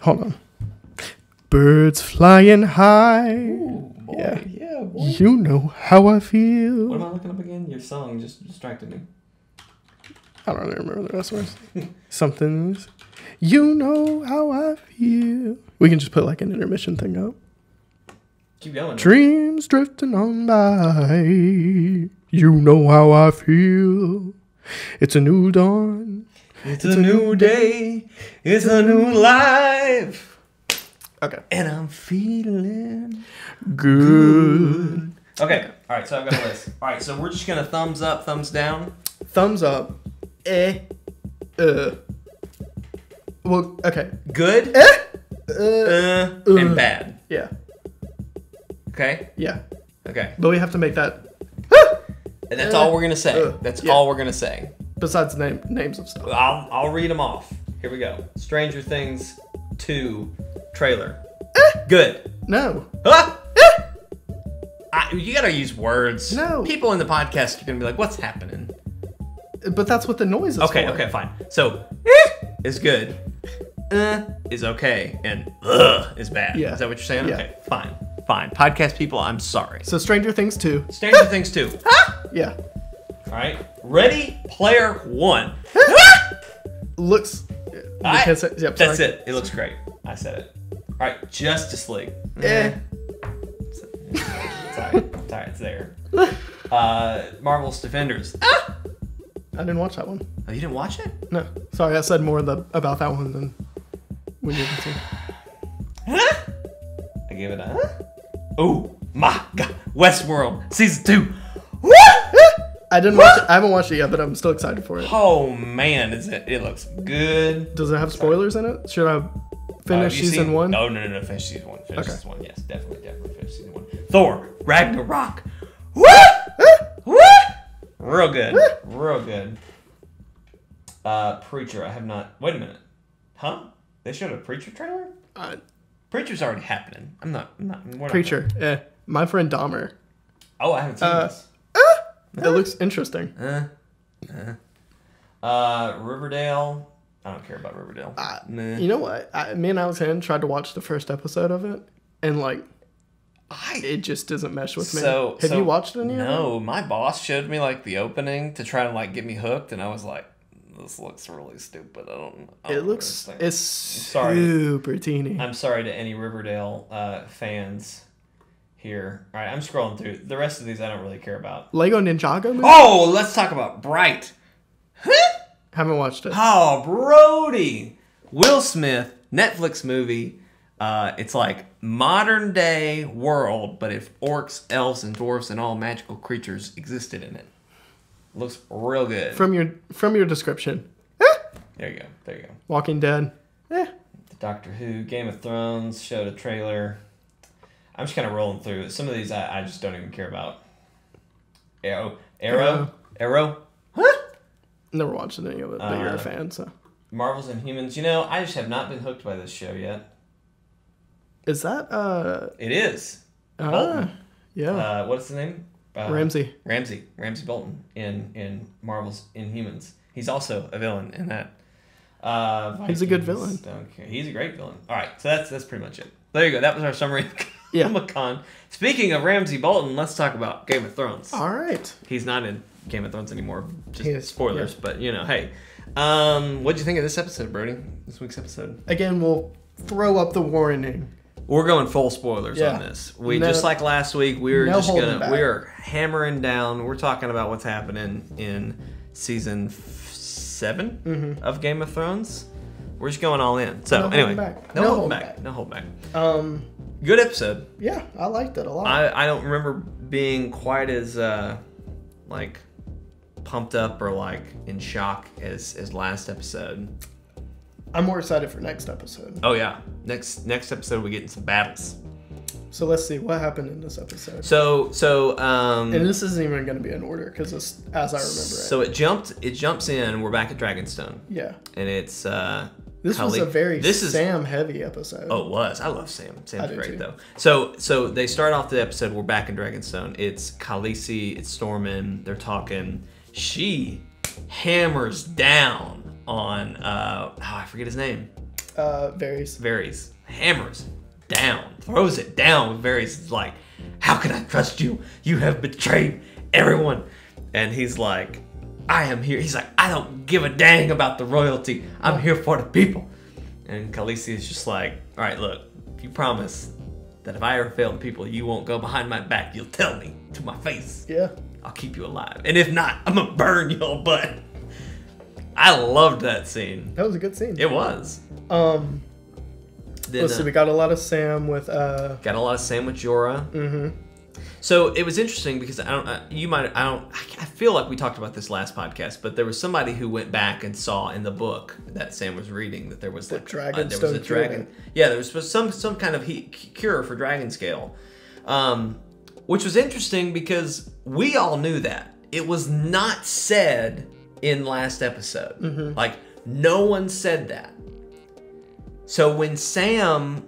Hold on. Birds flying high. Ooh, boy. Yeah, boy. You know how I feel. What am I looking up again? Your song just distracted me. I don't really remember the rest of it. Something's... You know how I feel. We can just put an intermission thing up. Keep going. Dreams drifting on by. You know how I feel. It's a new dawn. It's a new day. It's a new life. Okay. And I'm feeling good. Okay. All right. So I've got a list. All right. So we're just gonna thumbs up, thumbs down. Thumbs up. Well, okay. Good. And bad. Yeah. Okay. Yeah. Okay. But we have to make that. And that's all we're gonna say. That's all we're gonna say. Besides names of stuff. I'll read them off. Here we go. Stranger Things 2 trailer. Good. No. You gotta use words. No. People in the podcast are gonna be like, "What's happening?" But that's what the noise is for. Okay, fine. So, is good. Is okay. And is bad. Yeah. Is that what you're saying? Yeah. Okay, fine. Podcast people, I'm sorry. So Stranger Things 2. Stranger Things 2. Yeah. All right. Ready Player One. Looks... That's it. It looks great. I said it. All right. Justice League. Sorry. It's there. Marvel's Defenders. I didn't watch that one. Oh, you didn't watch it? No. Sorry, I said more about that one than we needed to. I gave it a... Oh, my God. Westworld Season 2. I didn't watch it. I haven't watched it yet, but I'm still excited for it. Oh, man. It looks good. Does it have spoilers in it? Should I finish season 1? No. Finish season 1. Finish Okay. season 1. Yes, definitely finish season 1. Thor Ragnarok. Real good. Preacher, I have not... Wait a minute. Huh? They showed a Preacher trailer? Preacher's already happening. Preacher. My friend Dahmer. Oh, I haven't seen this. It looks interesting. Riverdale. I don't care about Riverdale. You know what? Me and Alexander tried to watch the first episode of it, and it just doesn't mesh with me. Have you watched any of it? No, my boss showed me the opening to try and get me hooked, and I was like, this looks really stupid. It's super teeny. I'm sorry to any Riverdale fans here. All right, I'm scrolling through. The rest of these I don't really care about. Lego Ninjago movie? Oh, let's talk about Bright. Haven't watched it. Oh, Brodie. Will Smith, Netflix movie. It's modern day world, but if orcs, elves, and dwarves and all magical creatures existed in it. Looks real good. From your description. There you go. Walking Dead. The Doctor Who, Game of Thrones showed a trailer. I'm just kind of rolling through it. Some of these I just don't even care about. Arrow. Never watched any of it, but you're a fan, so. Marvel's Inhumans. I just have not been hooked by this show yet. Is that It is. Bolton. Yeah. What's his name? Ramsey Bolton in Marvel's Inhumans. He's also a villain in that. He's a good villain. Don't care. He's a great villain. All right, so that's pretty much it. There you go. That was our summary of Comic-Con. Speaking of Ramsey Bolton, let's talk about Game of Thrones. All right. He's not in Game of Thrones anymore. Just Yes, spoilers, yeah. but hey. What'd you think of this episode, Brodie? This week's episode? Again, we'll throw up the warning. We're going full spoilers on this. Just like last week, we're hammering down. We're talking about what's happening in season 7 of Game of Thrones. We're just going all in. So No anyway, holding back. no hold back. No hold back. Good episode. Yeah, I liked it a lot. I don't remember being quite as like pumped up or like in shock as last episode. I'm more excited for next episode. Oh yeah, next episode we get in some battles. So let's see what happened in this episode. And this isn't even going to be in order because it's as I remember it. So it jumps in. We're back at Dragonstone. Yeah. And it's this was a very Sam heavy episode. Oh, it was. I love Sam. Sam's great too. though. So they start off the episode. We're back in Dragonstone. It's Khaleesi. It's Stormin. They're talking. She hammers down on I forget his name. Varys. Hammers down. Throws it down. Varys is like, how can I trust you? You have betrayed everyone. And he's like, I am here. He's like, I don't give a dang about the royalty. I'm here for the people. And Khaleesi is just like, all right, look, if you promise that if I ever fail the people, you won't go behind my back. You'll tell me to my face. Yeah. I'll keep you alive. And if not, I'm going to burn your butt. I loved that scene. That was a good scene. It was. Let's see, we got a lot of Sam with got a lot of Sam with Jorah. Mm-hmm. So it was interesting because I feel like we talked about this last podcast, but there was somebody who went back and saw in the book that Sam was reading that there was like there was a dragon. Yeah, there was some kind of cure for dragon scale, which was interesting because we all knew that it was not said in last episode. Mm-hmm. Like no one said that. So when Sam,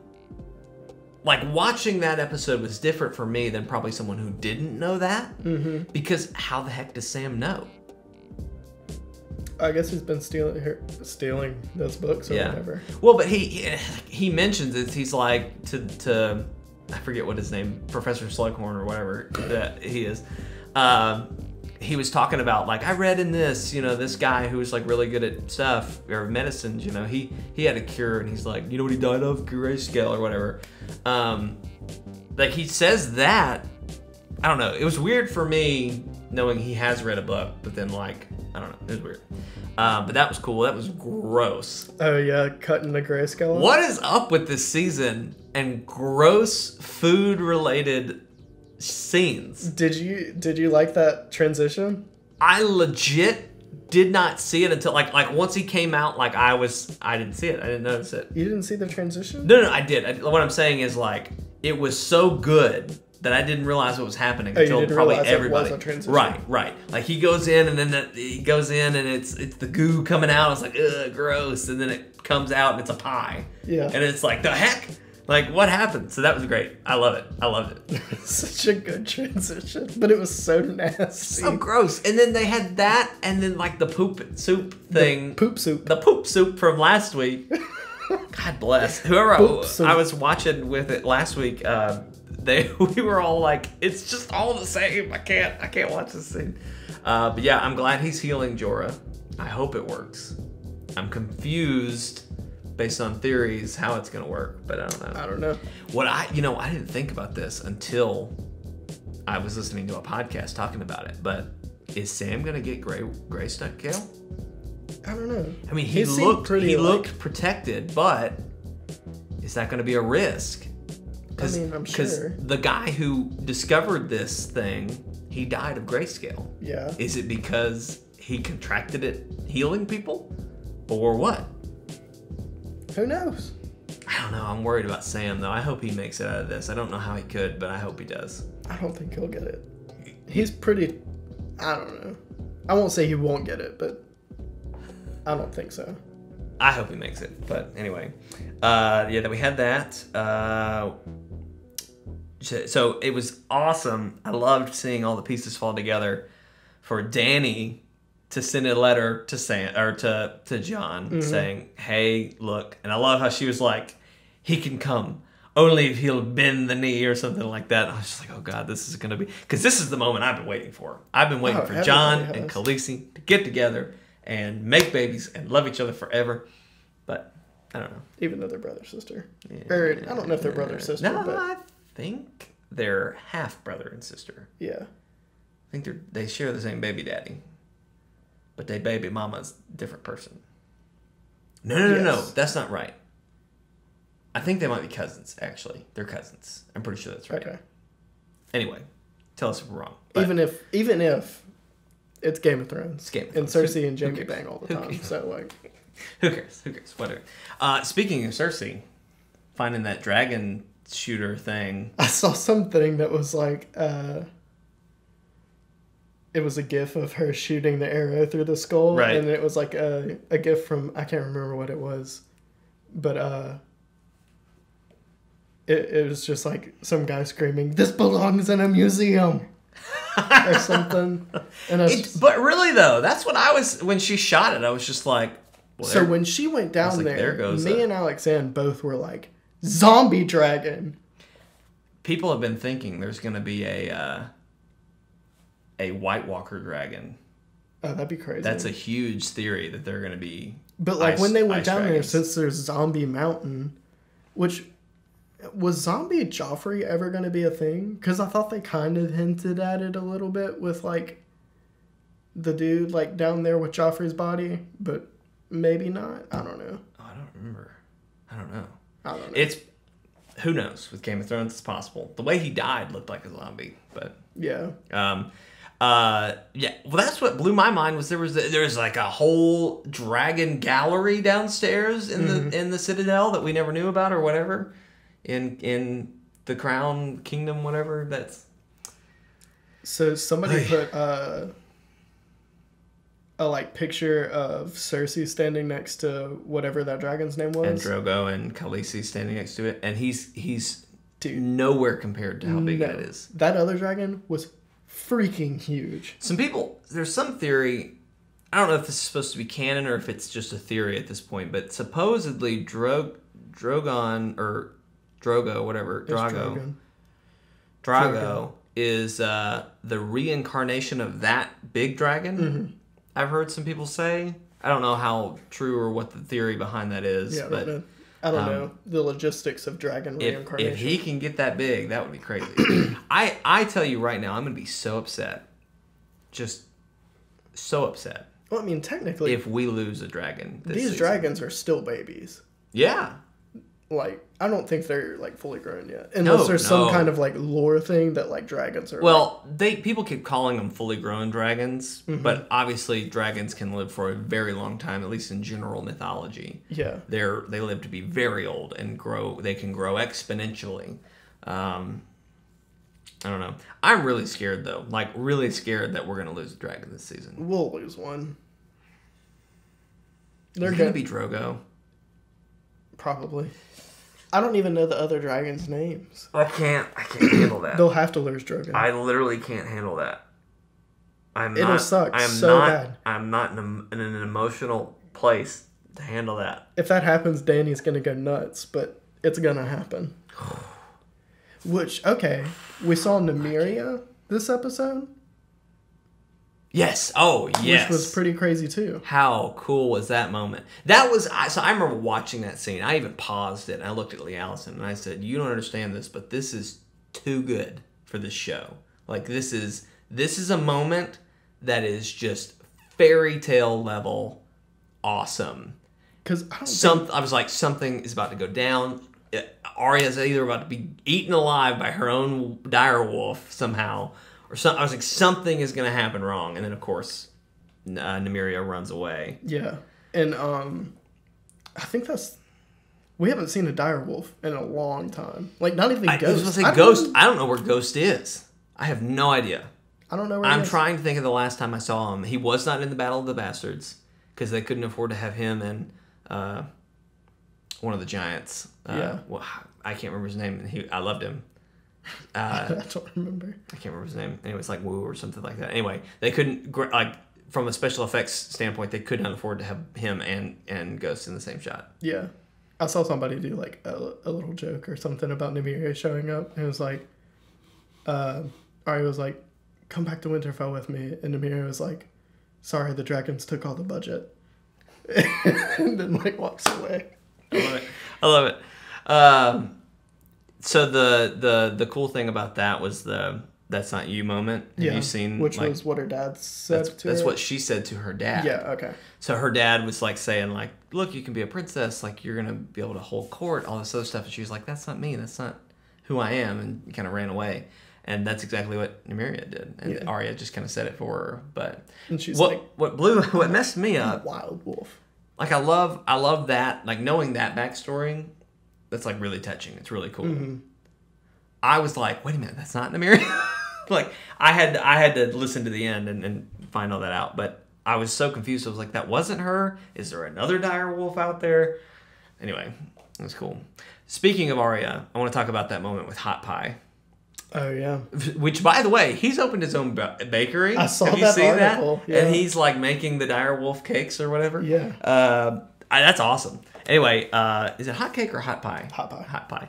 like watching that episode was different for me than probably someone who didn't know that. Mm-hmm. Because how the heck does Sam know? I guess he's been stealing those books or whatever. Well, but he mentions it. He's like to I forget what his name, Professor Slughorn or whatever that he is. He was talking about like I read in this, this guy who was like really good at stuff or medicines. He had a cure, and he's like, you know what he died of? Grayscale or whatever. Like he says that. I don't know. It was weird for me knowing he has read a book, but then like I don't know. It was weird. But that was cool. That was gross. Oh yeah, cutting the grayscale. What is up with this season and gross food related scenes? Did you like that transition? I legit did not see it until like once he came out. Like I didn't see it. I didn't notice it. You didn't see the transition? No, I did. What I'm saying is like it was so good that I didn't realize what was happening until probably everybody. It was a transition. Right. Like he goes in and then he goes in and it's the goo coming out. It's like ugh, gross, and then it comes out and it's a pie. Yeah. And it's like the heck. Like, what happened? So that was great. I love it. I loved it. Such a good transition, but it was so nasty. So gross. And then they had that, and then, like, the poop soup thing. The poop soup. The poop soup from last week. God bless. Whoever I was watching with it last week, we were all like, it's just all the same. I can't watch this scene. But yeah, I'm glad he's healing Jorah. I hope it works. I'm confused based on theories how it's gonna work, but I don't know. What I didn't think about this until I was listening to a podcast talking about it. But is Sam gonna get grayscale? I don't know. I mean, he looked protected, but is that gonna be a risk? I'm sure. Because the guy who discovered this thing, he died of grayscale. Yeah. Is it because he contracted it healing people, or what? Who knows? I don't know. I'm worried about Sam, though. I hope he makes it out of this. I don't know how he could, but I hope he does. I don't think he'll get it. He's pretty... I don't know. I won't say he won't get it, but I don't think so. I hope he makes it. But anyway. Then we had that. So it was awesome. I loved seeing all the pieces fall together for Dany to send a letter to Sam or to Jon saying, "Hey, look," and I love how she was like, "He can come only if he'll bend the knee" or something like that. I was just like, "Oh God, this is gonna be," because this is the moment I've been waiting for. I've been waiting for Jon and Khaleesi to get together and make babies and love each other forever. But I don't know. Even though they're brother sister, or I don't know if they're brother sister. No, but I think they're half brother and sister. Yeah, I think they share the same baby daddy. but their baby mama's a different person. No. That's not right. I think they might be cousins, actually. They're cousins. I'm pretty sure that's right. Okay. Anyway, tell us if we're wrong. But even if it's Game of Thrones. It's Game of Thrones. And Cersei and Jaime bang all the time. So, like... Who cares? Whatever. Speaking of Cersei, finding that dragon shooter thing. I saw something that was like... it was a gif of her shooting the arrow through the skull. Right. And it was like a gif from... I can't remember what it was. But... It was just like some guy screaming, "This belongs in a museum," or something. And but really though, that's what I was when she shot it. I was just like, well, so when she went down like, there goes me and Alexanne both were like, "Zombie dragon." People have been thinking there's going to be a White Walker dragon. Oh, that'd be crazy. That's a huge theory that they're going to be. But like when they went down there, since there's Zombie Mountain, which. Was Zombie Joffrey ever going to be a thing? Because I thought they kind of hinted at it a little bit with, like, the dude, like, down there with Joffrey's body. But maybe not. I don't know. Oh, I don't remember. I don't know. It's... Who knows? With Game of Thrones, it's possible. The way he died looked like a zombie. But... Yeah. Yeah. Well, that's what blew my mind was there was like a whole dragon gallery downstairs in the Citadel that we never knew about or whatever. In the Crown Kingdom, whatever. That's so somebody put a like picture of Cersei standing next to whatever that dragon's name was, and Drogo and Khaleesi standing next to it, and he's nowhere compared to how big that is. That other dragon was freaking huge. There's some theory. I don't know if this is supposed to be canon or if it's just a theory at this point, but supposedly Drogo, whatever. Drago is the reincarnation of that big dragon. Mm-hmm. I've heard some people say. I don't know how true or what the theory behind that is. Yeah, but I don't know the logistics of dragon reincarnation. If he can get that big, that would be crazy. I tell you right now, I'm going to be so upset. Just so upset. Well, I mean, technically... If we lose a dragon this season. Dragons are still babies. Yeah. Like, I don't think they're, like, fully grown yet. Unless there's some kind of, like, lore thing that, like, dragons are... Well, people keep calling them fully grown dragons, but obviously dragons can live for a very long time, at least in general mythology. Yeah. They live to be very old and grow. They can grow exponentially. I don't know. I'm really scared, though. Like, really scared that we're going to lose a dragon this season. We'll lose one. They're going to be Drogo. Probably. I don't even know the other dragons' names. I can't handle that. They'll have to lose Drogo. I literally can't handle that. It'll suck so bad. I'm not in an emotional place to handle that. If that happens, Danny's going to go nuts, but it's going to happen. Which, okay, we saw Nymeria this episode. Yes. Oh, yes. Which was pretty crazy, too. How cool was that moment? So I remember watching that scene. I even paused it, and I looked at Lee Allison, and I said, you don't understand this, but this is too good for this show. Like, this is a moment that is just fairy tale level awesome. Because I was like, something is about to go down. Arya's either about to be eaten alive by her own direwolf somehow, or something. I was like, something is going to happen wrong, and then of course, Nymeria runs away. Yeah, and I think we haven't seen a direwolf in a long time. Like not even Ghost. I was going to say Ghost. I don't know where Ghost is. I have no idea. I don't know where. I'm trying to think of the last time I saw him. He was not in the Battle of the Bastards because they couldn't afford to have him and one of the giants. Yeah. Well, I can't remember his name. I loved him. I don't remember. I can't remember his name. Anyway, it's like Wu or something like that. Anyway, they couldn't, like, from a special effects standpoint, they could not afford to have him and Ghost in the same shot. Yeah. I saw somebody do, like, a little joke or something about Nymeria showing up. And it was like, Arya was like, come back to Winterfell with me. And Nymeria was like, sorry, the dragons took all the budget. And then, like, walks away. I love it. So the cool thing about that was the "That's not you" moment. Have you seen? Which was what her dad said to her? That's what she said to her dad. Yeah. Okay. So her dad was like saying like, "Look, you can be a princess. Like you're gonna be able to hold court, all this other stuff." And she was like, "That's not me. That's not who I am," and kind of ran away. And that's exactly what Nymeria did. And Arya just kind of said it for her. But and she's what messed me up? Wild wolf. Like I love that. Like knowing that backstory, that's like really touching. It's really cool. Mm-hmm. I was like, wait a minute, that's not Nymeria. Like I had to listen to the end and find all that out. But I was so confused. I was like, that wasn't her. Is there another dire wolf out there? Anyway, it was cool. Speaking of Arya, I want to talk about that moment with Hot Pie. Oh yeah. Which, by the way, he's opened his own bakery. I saw that article. That? Yeah. And he's like making the dire wolf cakes or whatever. Yeah. That's awesome. Anyway, is it hot cake or hot pie? Hot pie. Hot pie.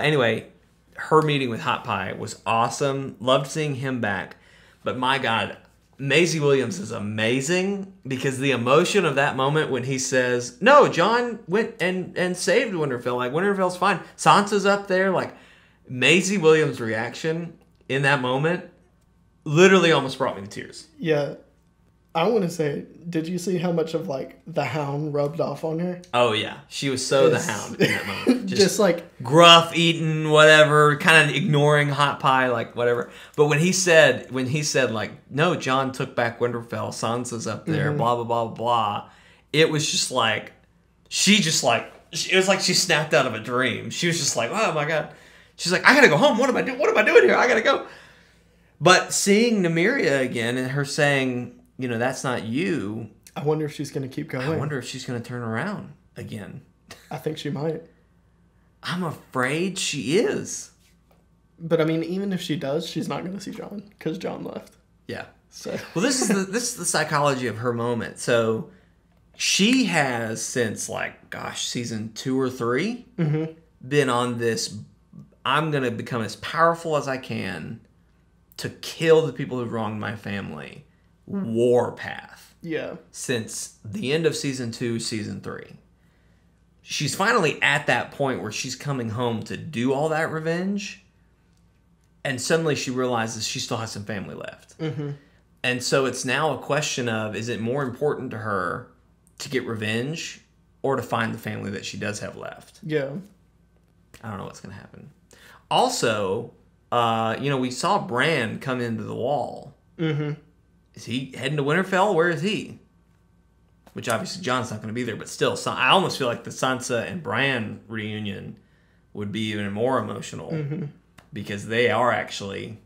Anyway, her meeting with Hot Pie was awesome. Loved seeing him back. But my God, Maisie Williams is amazing because the emotion of that moment when he says, "No, Jon went and saved Winterfell. Like Winterfell's fine. Sansa's up there." Like. Maisie Williams' reaction in that moment literally almost brought me to tears. Yeah. I want to say, did you see how much of like the Hound rubbed off on her? Oh yeah. She was the Hound in that moment. Just like gruff, eating, whatever, kind of ignoring Hot Pie, like whatever. But when he said like, "No, Jon took back Winterfell, Sansa's up there, blah, blah, blah, blah," it was just like, it was like she snapped out of a dream. She was just like, oh my God. She's like, I gotta go home. What am I doing? What am I doing here? I gotta go. But seeing Nymeria again and her saying, that's not you. I wonder if she's gonna keep going. I wonder if she's gonna turn around again. I think she might. I'm afraid she is. But I mean, even if she does, she's not gonna see Jon because Jon left. Yeah. So well, this is the psychology of her moment. So she has since season 2 or 3 been on this. I'm going to become as powerful as I can to kill the people who've wronged my family. War path. Yeah. Since the end of season 2, season 3. She's finally at that point where she's coming home to do all that revenge. And suddenly she realizes she still has some family left. Mm-hmm. And so it's now a question of, is it more important to her to get revenge or to find the family that she does have left? Yeah. I don't know what's going to happen. Also, we saw Bran come into the wall. Mm-hmm. Is he heading to Winterfell? Where is he? Which obviously Jon's not going to be there, but still, I almost feel like the Sansa and Bran reunion would be even more emotional because they are actually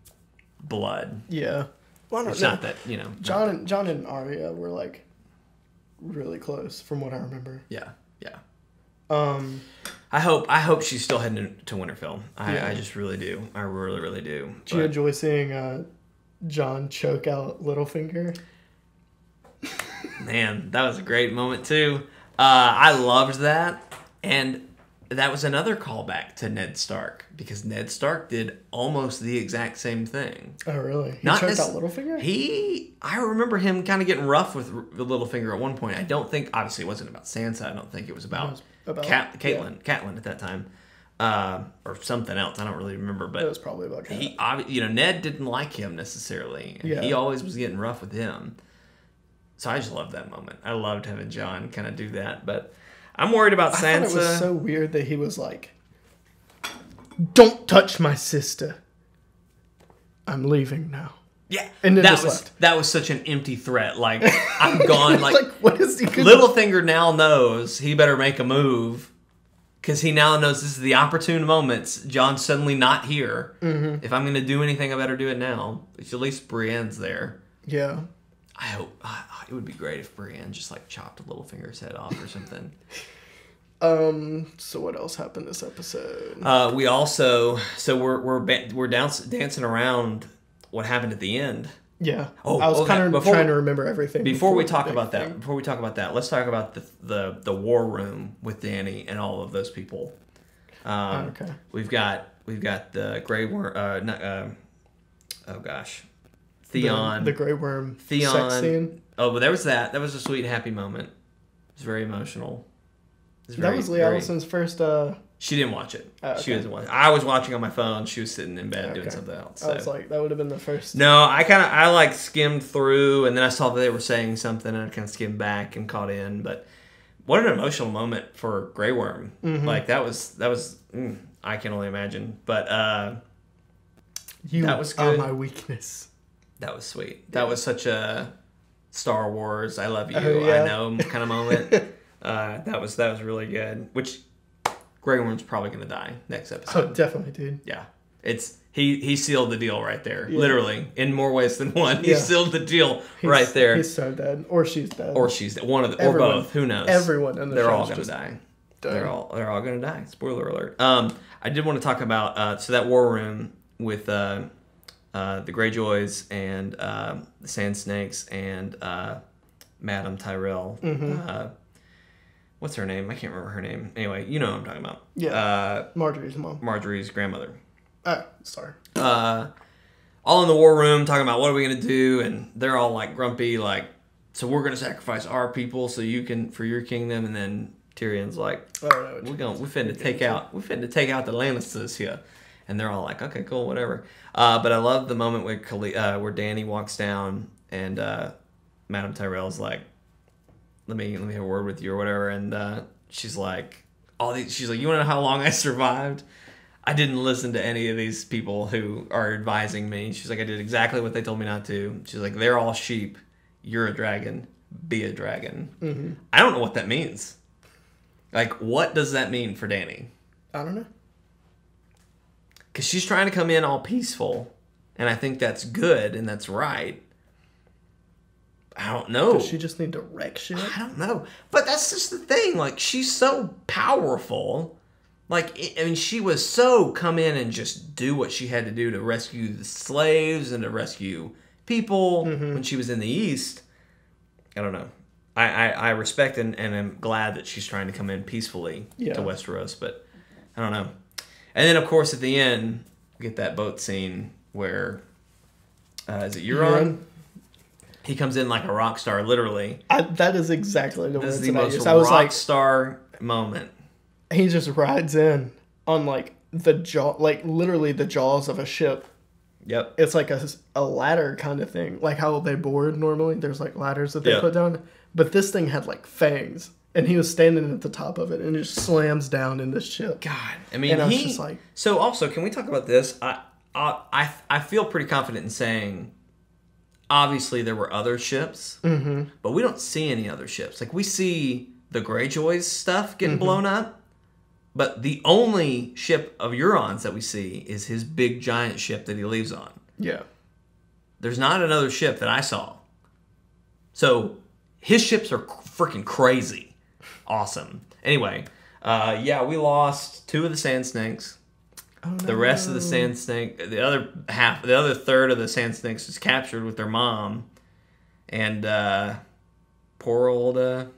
blood. Yeah. Well, it's not that, Jon and Arya were like really close from what I remember. Yeah. I hope she's still heading to Winterfell. I just really do. I really, really do. Did you enjoy seeing Jon choke out Littlefinger? Man, that was a great moment too. I loved that. And that was another callback to Ned Stark because Ned Stark did almost the exact same thing. Oh, really? He choked out Littlefinger? I remember him kind of getting rough with Littlefinger at one point. I don't think, obviously it wasn't about Sansa. I don't think it was about Catelyn at that time. Or something else. I don't really remember. But it was probably about Cat. Ned didn't like him necessarily. And he always was getting rough with him. So I just loved that moment. I loved having Jon kind of do that. But I'm worried about Sansa. I thought it was so weird that he was like, "Don't touch my sister. I'm leaving now." Yeah, and then that was such an empty threat. Like, I'm gone. Like what is he gonna Littlefinger now knows he better make a move because he now knows this is the opportune moment. Jon's suddenly not here. Mm-hmm. If I'm going to do anything, I better do it now. At least Brienne's there. Yeah. I hope it would be great if Brienne just chopped Littlefinger's head off or something. So what else happened this episode? We also we're dancing around what happened at the end. Yeah. I was kind of trying to remember everything. Before we talk about that, let's talk about the war room with Dany and all of those people. Okay. We've got the Grey Worm. Theon. The Grey Worm. Theon. Sex scene. Oh, but there was that. That was a sweet, happy moment. It was very emotional. That was Lee Allison's first She didn't watch it. Oh, okay. She wasn't watching. I was watching on my phone. She was sitting in bed doing something else. So. I was like, that would have been the first. No, I like skimmed through, and then I saw that they were saying something, and I kind of skimmed back and caught in. But what an emotional moment for Grey Worm. Mm-hmm. Like that was. I can only imagine. But that was are good. my weakness. That was sweet. That was such a Star Wars. I love you. Yeah. I know kind of moment. That was really good. Which. Grey Worm's probably gonna die next episode. Oh, definitely, dude. Yeah, it's he sealed the deal right there. Yeah. Literally, in more ways than one. He sealed the deal right there. He's so dead, or she's dead, or she's dead. One of the, or both. Who knows? Everyone in the they're show all gonna die. They're all gonna die. Spoiler alert. I did want to talk about so that war room with the Greyjoys and the Sand Snakes and Madame Tyrell. Mm-hmm. What's her name? I can't remember her name. Anyway, you know what I'm talking about. Yeah. Marjorie's mom. Marjorie's grandmother. Oh, sorry. All in the war room talking about what are we going to do, and they're all like grumpy, like, so we're going to sacrifice our people so you can, for your kingdom, and then Tyrion's like, we finna take out the Lannisters here. And they're all like, okay, cool, whatever. But I love the moment where Dany walks down and Madame Tyrell's like, let me have a word with you or whatever, and she's like, you want to know how long I survived? I didn't listen to any of these people who are advising me. She's like, I did exactly what they told me not to. She's like, they're all sheep. You're a dragon. Be a dragon. Mm-hmm. I don't know what that means. Like, what does that mean for Dany? I don't know. Because she's trying to come in all peaceful, and I think that's good and that's right. I don't know. Does she just need to wreck shit? I don't know. But that's just the thing. Like, she's so powerful. Like, I mean, she was so come in and just do what she had to do to rescue the slaves and to rescue people when she was in the East. I don't know. I respect and am glad that she's trying to come in peacefully to Westeros, but I don't know. And then, of course, at the end, we get that boat scene where, is it Euron? He comes in like a rock star, literally. That is exactly the words that I used. This is the most rock star moment. He just rides in on like the jaw, like literally the jaws of a ship. Yep. It's like a ladder kind of thing, like how they board normally. There's like ladders that they put down, but this thing had like fangs, and he was standing at the top of it, and it just slams down in this ship. God, I mean, and I was just like, so. Also, can we talk about this? I feel pretty confident in saying. Obviously, there were other ships, but we don't see any other ships. Like, we see the Greyjoys stuff getting blown up, but the only ship of Euron's that we see is his big giant ship that he leaves on. Yeah. There's not another ship that I saw. So, his ships are freaking crazy. Awesome. Anyway, we lost 2 of the Sand Snakes. Oh, no. The rest of the Sand Snake, the other third of the Sand Snakes was captured with their mom, and poor old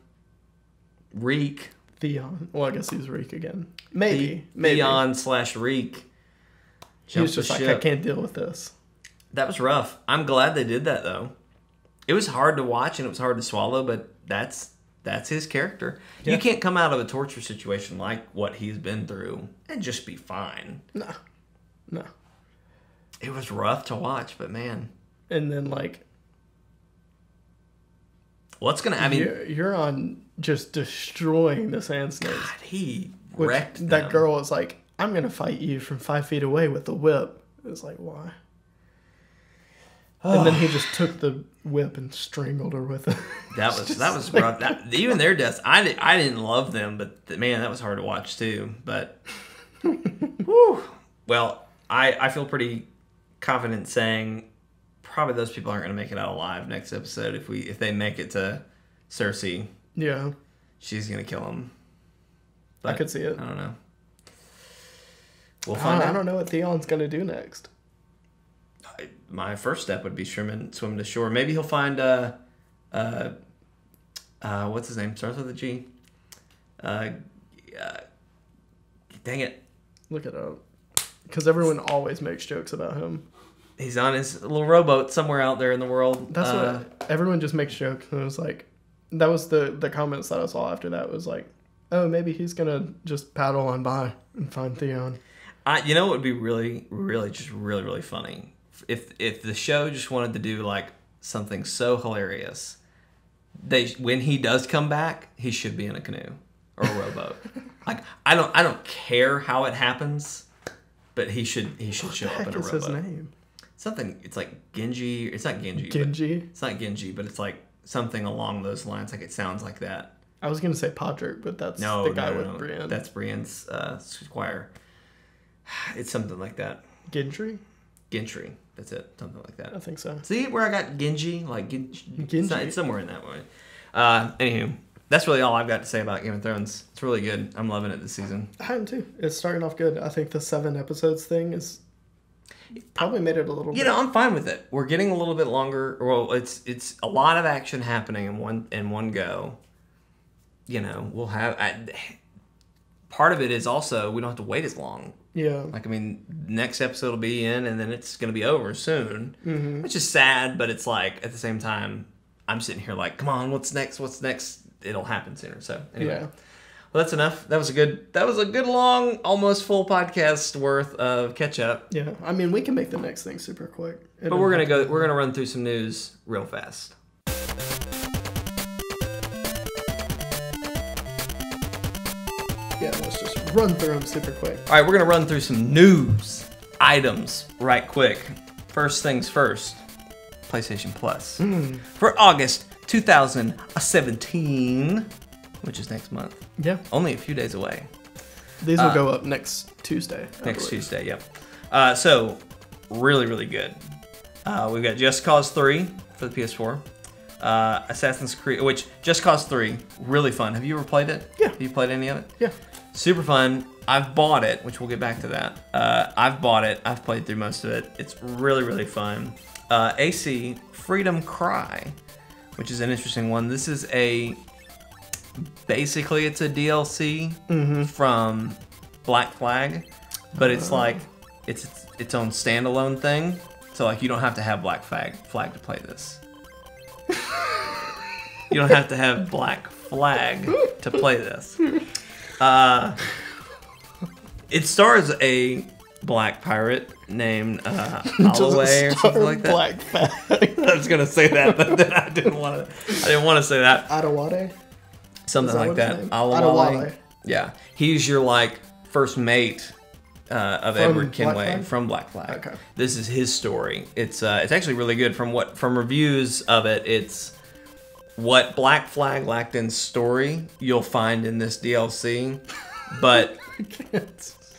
Reek. Theon. Well, I guess he's Reek again. Maybe. Theon/Reek. He was just like, I can't deal with this. That was rough. I'm glad they did that though. It was hard to watch and it was hard to swallow, but that's his character. Yeah. You can't come out of a torture situation like what he's been through and just be fine. No. It was rough to watch, but man. And then like, Euron just destroying the Sand Snakes. God, he wrecked them. That girl was like, I'm going to fight you from 5 feet away with the whip. It was like, why? And then he just took the whip and strangled her with it. That was rough. Even their deaths, I didn't love them, but man, that was hard to watch too. But, whew. Well, I feel pretty confident saying probably those people aren't going to make it out alive next episode. If they make it to Cersei, she's going to kill them. But I could see it. I don't know. We'll find out. I don't know what Theon's going to do next. My first step would be swim to shore. Maybe he'll find what's his name? Starts with a G. Dang it. Look it up. Because everyone always makes jokes about him. He's on his little rowboat somewhere out there in the world. That's what everyone just makes jokes. And it was like, that was the comments that I saw after that was like, oh, maybe he's gonna just paddle on by and find Theon. You know what would be really, really, just really, really funny? If the show just wanted to do like something so hilarious, when he does come back, he should be in a canoe or a rowboat. Like I don't care how it happens, but he should show up in a rowboat. What is his name? Something. It's like Genji. It's not Genji. Genji. It's not Genji, but it's like something along those lines. Like it sounds like that. I was gonna say Podrick, but that's the guy with Brienne. That's Brienne's squire. It's something like that. Gendry? Gentry. That's it. Something like that. I think so. See where I got Genji? Like Genji. It's somewhere in that way. Anywho, that's really all I've got to say about Game of Thrones. It's really good. I'm loving it this season. I am too. It's starting off good. I think the 7 episodes thing is probably made it a little bit. You know, I'm fine with it. We're getting a little bit longer. Well, it's a lot of action happening in one go. You know, we'll have... part of it is also we don't have to wait as long. Yeah. Like, I mean, next episode will be in, and then it's going to be over soon. Mm-hmm. Which is sad, but it's like, at the same time, I'm sitting here like, come on, what's next? What's next? It'll happen sooner. So, anyway. Yeah. Well, that's enough. That was a good long, almost full podcast worth of catch up. Yeah. I mean, we can make the next thing super quick. But we're going to run through some news real fast. Yeah, let's just run through them super quick. All right, we're going to run through some news items right quick. First things first, PlayStation Plus. For August 2017, which is next month. Yeah. Only a few days away. These will go up next Tuesday. Next Tuesday, yep. So, really, really good. We've got Just Cause 3 for the PS4. Assassin's Creed, which Just Cause 3, really fun. Have you ever played it? Yeah. Have you played any of it? Yeah. Super fun. I've bought it, which we'll get back to that. I've bought it. I've played through most of it. It's really, really fun. AC Freedom Cry, which is an interesting one. This is basically it's a DLC from Black Flag, but it's like it's its own standalone thing. So like you don't have to have Black Flag to play this. You don't have to have Black Flag to play this. It stars a black pirate named Holloway or something like that. Black Flag. I was gonna say that, but then I didn't want to say that. Adewale? Something like that. Adewale. Yeah, he's your like first mate of Edward Kenway from Black Flag. Okay. This is his story. It's actually really good. From reviews of it, it's what Black Flag lacked in story, you'll find in this DLC, but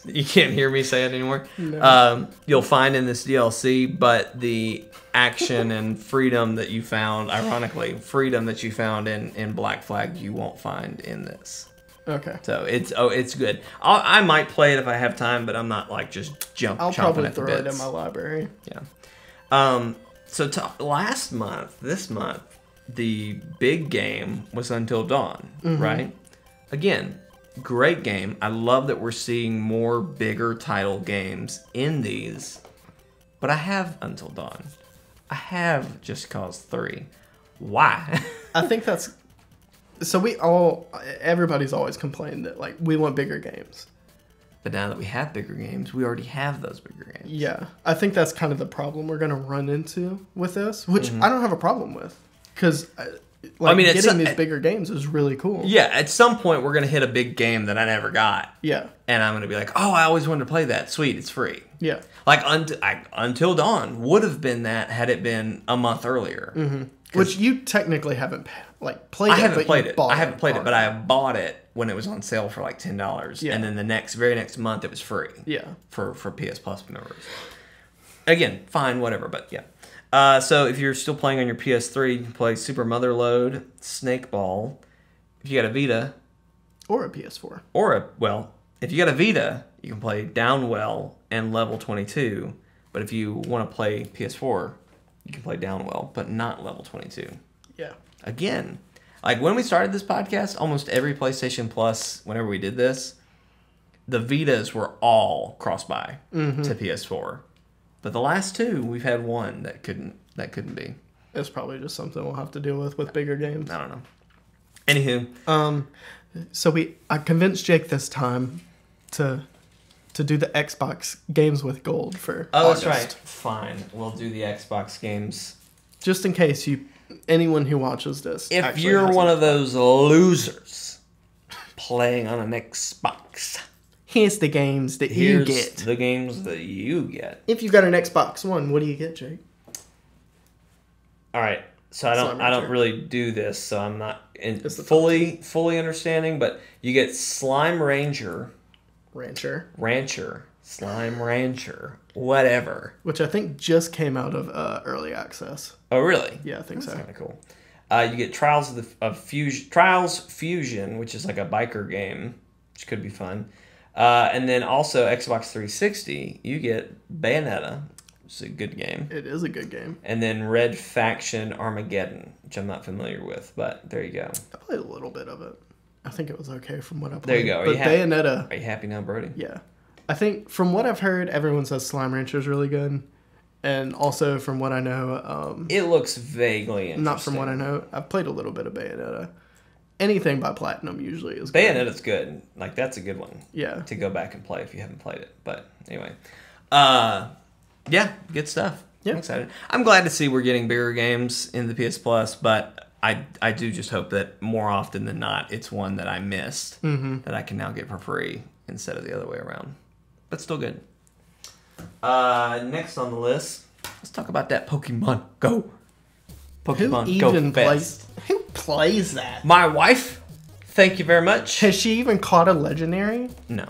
you can't hear me say it anymore. No. You'll find in this DLC, but the action and freedom that you found, ironically, freedom that you found in Black Flag, you won't find in this. Okay. So it's good. I might play it if I have time, but I'm not like just chomping at the bits. I'll probably throw it in my library. Yeah. So this month, the big game was Until Dawn, right? Again, great game. I love that we're seeing more bigger title games in these. But I have Until Dawn. I have Just Cause 3. Why? I think that's... So everybody's always complained that like we want bigger games. But now that we have bigger games, we already have those bigger games. Yeah. I think that's kind of the problem we're going to run into with this, which I don't have a problem with. Because getting these bigger games is really cool. Yeah, at some point we're going to hit a big game that I never got. Yeah. And I'm going to be like, oh, I always wanted to play that. Sweet, it's free. Yeah. Like, Until Dawn would have been that had it been a month earlier. Mm-hmm. Which you technically haven't played it. I haven't played it. I haven't played it, but I bought it when it was on sale for like $10. Yeah. And then the very next month it was free. Yeah. For PS Plus members. Again, fine, whatever, but yeah. So if you're still playing on your PS3, you can play Super Motherload, Snake Ball. If you got a Vita. Or a PS4. If you got a Vita, you can play Downwell and Level 22. But if you want to play PS4, you can play Downwell, but not Level 22. Yeah. Again, like when we started this podcast, almost every PlayStation Plus, whenever we did this, the Vitas were all cross-buy to PS4. But the last two, we've had one that couldn't be. It's probably just something we'll have to deal with bigger games. I don't know. Anywho. So I convinced Jake this time to do the Xbox games with gold for August. That's right. Fine. We'll do the Xbox games. Just in case anyone who watches this. If you're one of those losers playing on an Xbox, here's the games that you get. Here's the games that you get. If you got an Xbox One, what do you get, Jake? All right. So I don't really do this, so I'm not fully understanding. But you get Slime Rancher, Slime Rancher, whatever. Which I think just came out of early access. Oh, really? Yeah, I think so. That's kind of cool. You get Trials Fusion, which is like a biker game, which could be fun. And then also Xbox 360, you get Bayonetta. It's a good game. It is a good game. And then Red Faction Armageddon, which I'm not familiar with, but there you go. I played a little bit of it. I think it was okay from what I played. There you go. But Bayonetta... Are you happy now, Brodie? Yeah. I think from what I've heard, everyone says Slime Rancher is really good. And also from what I know... it looks vaguely interesting. Not from what I know. I've played a little bit of Bayonetta. Anything by Platinum usually is good. Bayonetta's good. Like, that's a good one. Yeah. To go back and play if you haven't played it. But anyway. Yeah, good stuff. Yeah. I'm excited. I'm glad to see we're getting bigger games in the PS Plus, but I do just hope that more often than not, it's one that I missed that I can now get for free instead of the other way around. But still good. Next on the list, let's talk about that Pokemon Go. Pokemon Go Fest. Who plays that? My wife. Thank you very much. Has she even caught a legendary? No,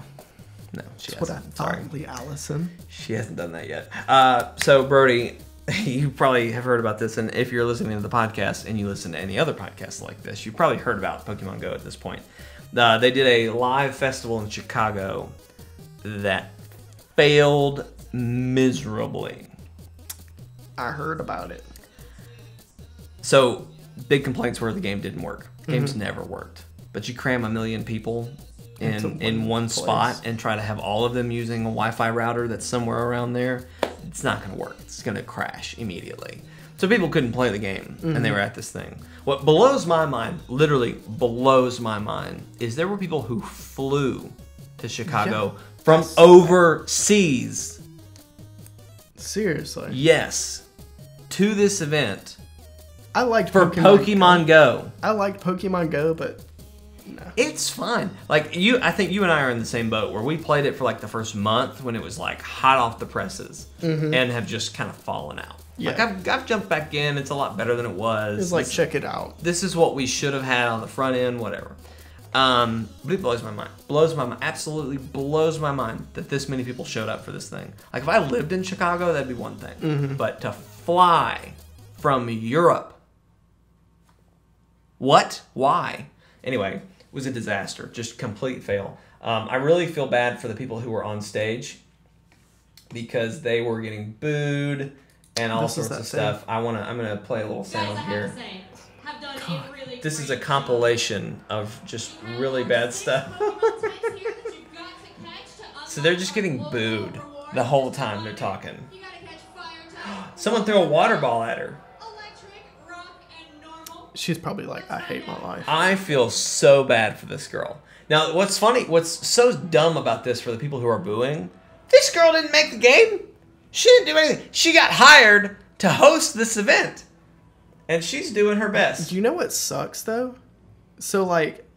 she hasn't. What I thought, Allison. She hasn't done that yet. So, Brodie, you probably have heard about this, and if you're listening to the podcast and you listen to any other podcasts like this, you've probably heard about Pokemon Go at this point. They did a live festival in Chicago that failed miserably. I heard about it. So, big complaints were the game didn't work. Games never worked. But you cram 1 million people in one spot and try to have all of them using a Wi-Fi router that's somewhere around there, it's not going to work. It's going to crash immediately. So people couldn't play the game, and they were at this thing. What blows my mind, literally blows my mind, is there were people who flew to Chicago from overseas. Seriously? Yes. To this event. I liked Pokemon Go. I liked Pokemon Go, but no. It's fun. Like I think you and I are in the same boat where we played it for like the first month when it was like hot off the presses and have just kind of fallen out. Yeah. Like I've jumped back in. It's a lot better than it was. It's like, check it out. This is what we should have had on the front end, whatever. But it blows my mind. Absolutely blows my mind that this many people showed up for this thing. Like if I lived in Chicago, that'd be one thing. But to fly from Europe. What? Why? Anyway, it was a disaster. Just complete fail. I really feel bad for the people who were on stage because they were getting booed and all sorts of stuff. I'm gonna play a little sound here. This is a compilation of just really bad stuff. So they're just getting booed the whole time they're talking. Someone threw a water ball at her. She's probably like, I hate my life. I feel so bad for this girl. Now, what's funny, what's so dumb about this for the people who are booing, this girl didn't make the game. She didn't do anything. She got hired to host this event. And she's doing her best. Do you know what sucks, though? So, like,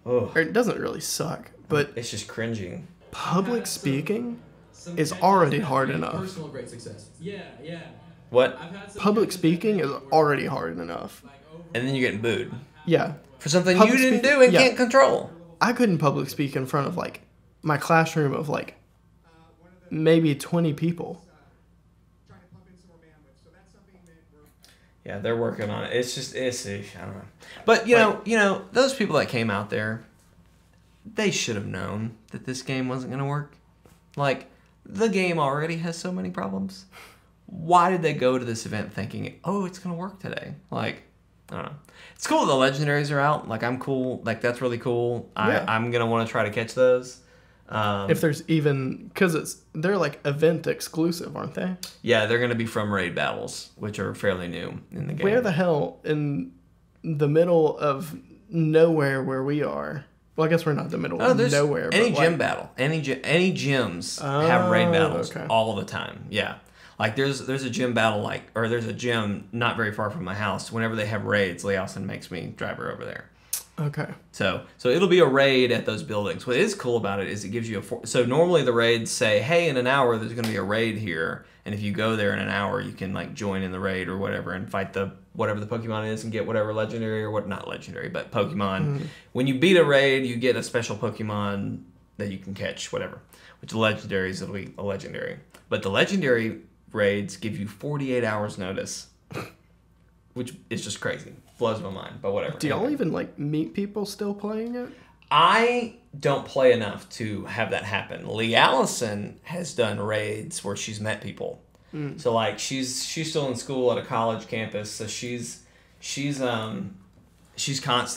or it doesn't really suck, but it's just cringing. Public speaking is already hard enough. Personal great success. Yeah. What? Public speaking is already hard enough. And then you're getting booed. Yeah. For something you didn't do and can't control. I couldn't public speak in front of, like, my classroom of, like, maybe 20 people. Yeah, they're working on it. It's I don't know. But, you know, those people that came out there, they should have known that this game wasn't going to work. Like, the game already has so many problems. Why did they go to this event thinking, oh, it's going to work today? Like, I don't know. It's cool the legendaries are out. Like, I'm cool. Like, that's really cool. Yeah. I'm going to want to try to catch those. If there's even... Because they're, like, event exclusive, aren't they? Yeah, they're going to be from raid battles, which are fairly new in the game. Where the hell in the middle of nowhere where we are. Well, I guess we're not in the middle of nowhere. Any but gym battle, any gyms have raid battles all the time. Yeah, like there's a gym battle or there's a gym not very far from my house. Whenever they have raids, Lee Allison makes me drive her over there. Okay. So it'll be a raid at those buildings. What is cool about it is it gives you so normally the raids say, hey, in an hour there's going to be a raid here, and if you go there in an hour, you can like join in the raid or whatever and fight whatever the Pokemon is and get whatever legendary or not legendary, but Pokemon. When you beat a raid, you get a special Pokemon that you can catch, whatever. Which the legendaries will be a legendary, but the legendary raids give you 48 hours notice, which is just crazy. Blows my mind, but whatever. Do y'all even like meet people still playing it? I don't play enough to have that happen. Lee Allison has done raids where she's met people. So like she's still in school at a college campus, so she's constantly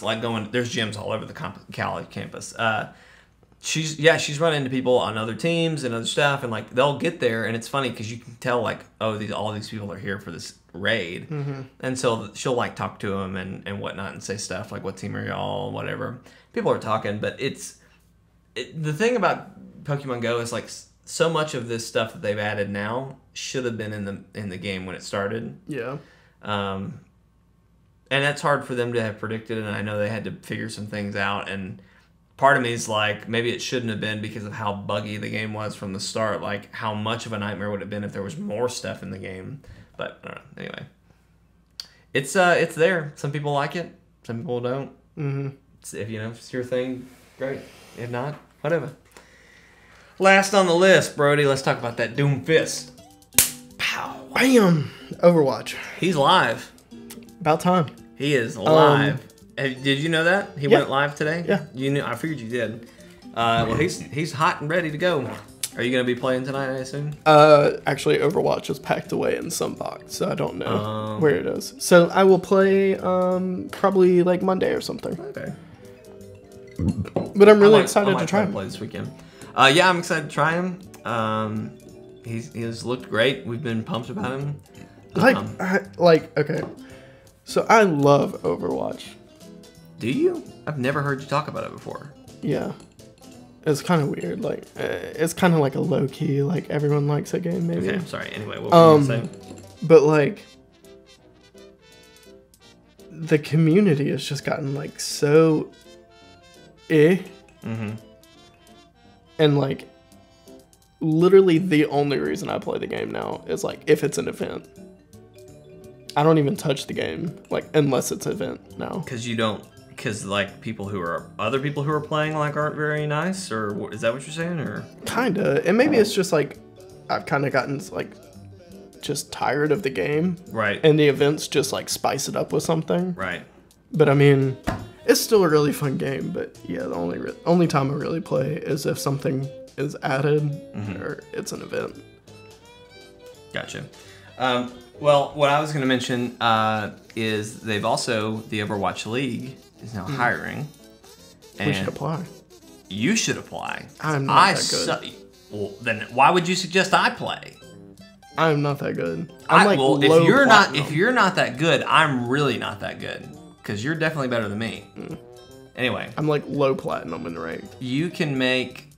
like going. There's gyms all over the college campus. She's run into people on other teams and other stuff, and like they'll get there, and it's funny because you can tell like, oh, all these people are here for this raid, and so she'll like talk to them and whatnot and say stuff like, what team are y'all, whatever. People are talking, but the thing about Pokemon Go is like so much of this stuff that they've added now should have been in the game when it started. Yeah. And that's hard for them to have predicted, and I know they had to figure some things out, and part of me is like, maybe it shouldn't have been because of how buggy the game was from the start. Like, how much of a nightmare would it have been if there was more stuff in the game? But I don't know. Anyway, it's there. Some people like it. Some people don't. Mm-hmm. If it's your thing, great. If not, whatever. Last on the list, Brodie. Let's talk about that Doomfist. Pow. Bam. Overwatch. He's live. About time. He is live. Did you know that he went live today? Yeah. You knew. I figured you did. Well, he's hot and ready to go. Are you gonna be playing tonight, I assume? Actually, Overwatch is packed away in some box, so I don't know where it is. So I will play probably like Monday or something. Okay. But I'm really excited to try him. Play this weekend. Yeah, I'm excited to try him. He's looked great. We've been pumped about him. Okay. So I love Overwatch. Do you? I've never heard you talk about it before. Yeah. It's kind of weird. Like, it's kind of like a low key, like everyone likes a game, maybe. Okay, I'm sorry. Anyway, what were you going to say? But like, the community has just gotten like so Mm-hmm. And like, literally the only reason I play the game now is like if it's an event. I don't even touch the game like unless it's an event now. Because like other people who are playing like aren't very nice, or is that what you're saying? Or kinda, and maybe it's just like I've kind of gotten like just tired of the game, right? And the events just like spice it up with something, right? But I mean, it's still a really fun game. But yeah, the only time I really play is if something is added or it's an event. Gotcha. Well, what I was going to mention is the Overwatch League is now hiring. We should apply. You should apply. I'm not that good. Well, then why would you suggest I play? I'm not that good. If you're not that good, I'm really not that good. Because you're definitely better than me. Anyway. I'm like low platinum in rank. You can make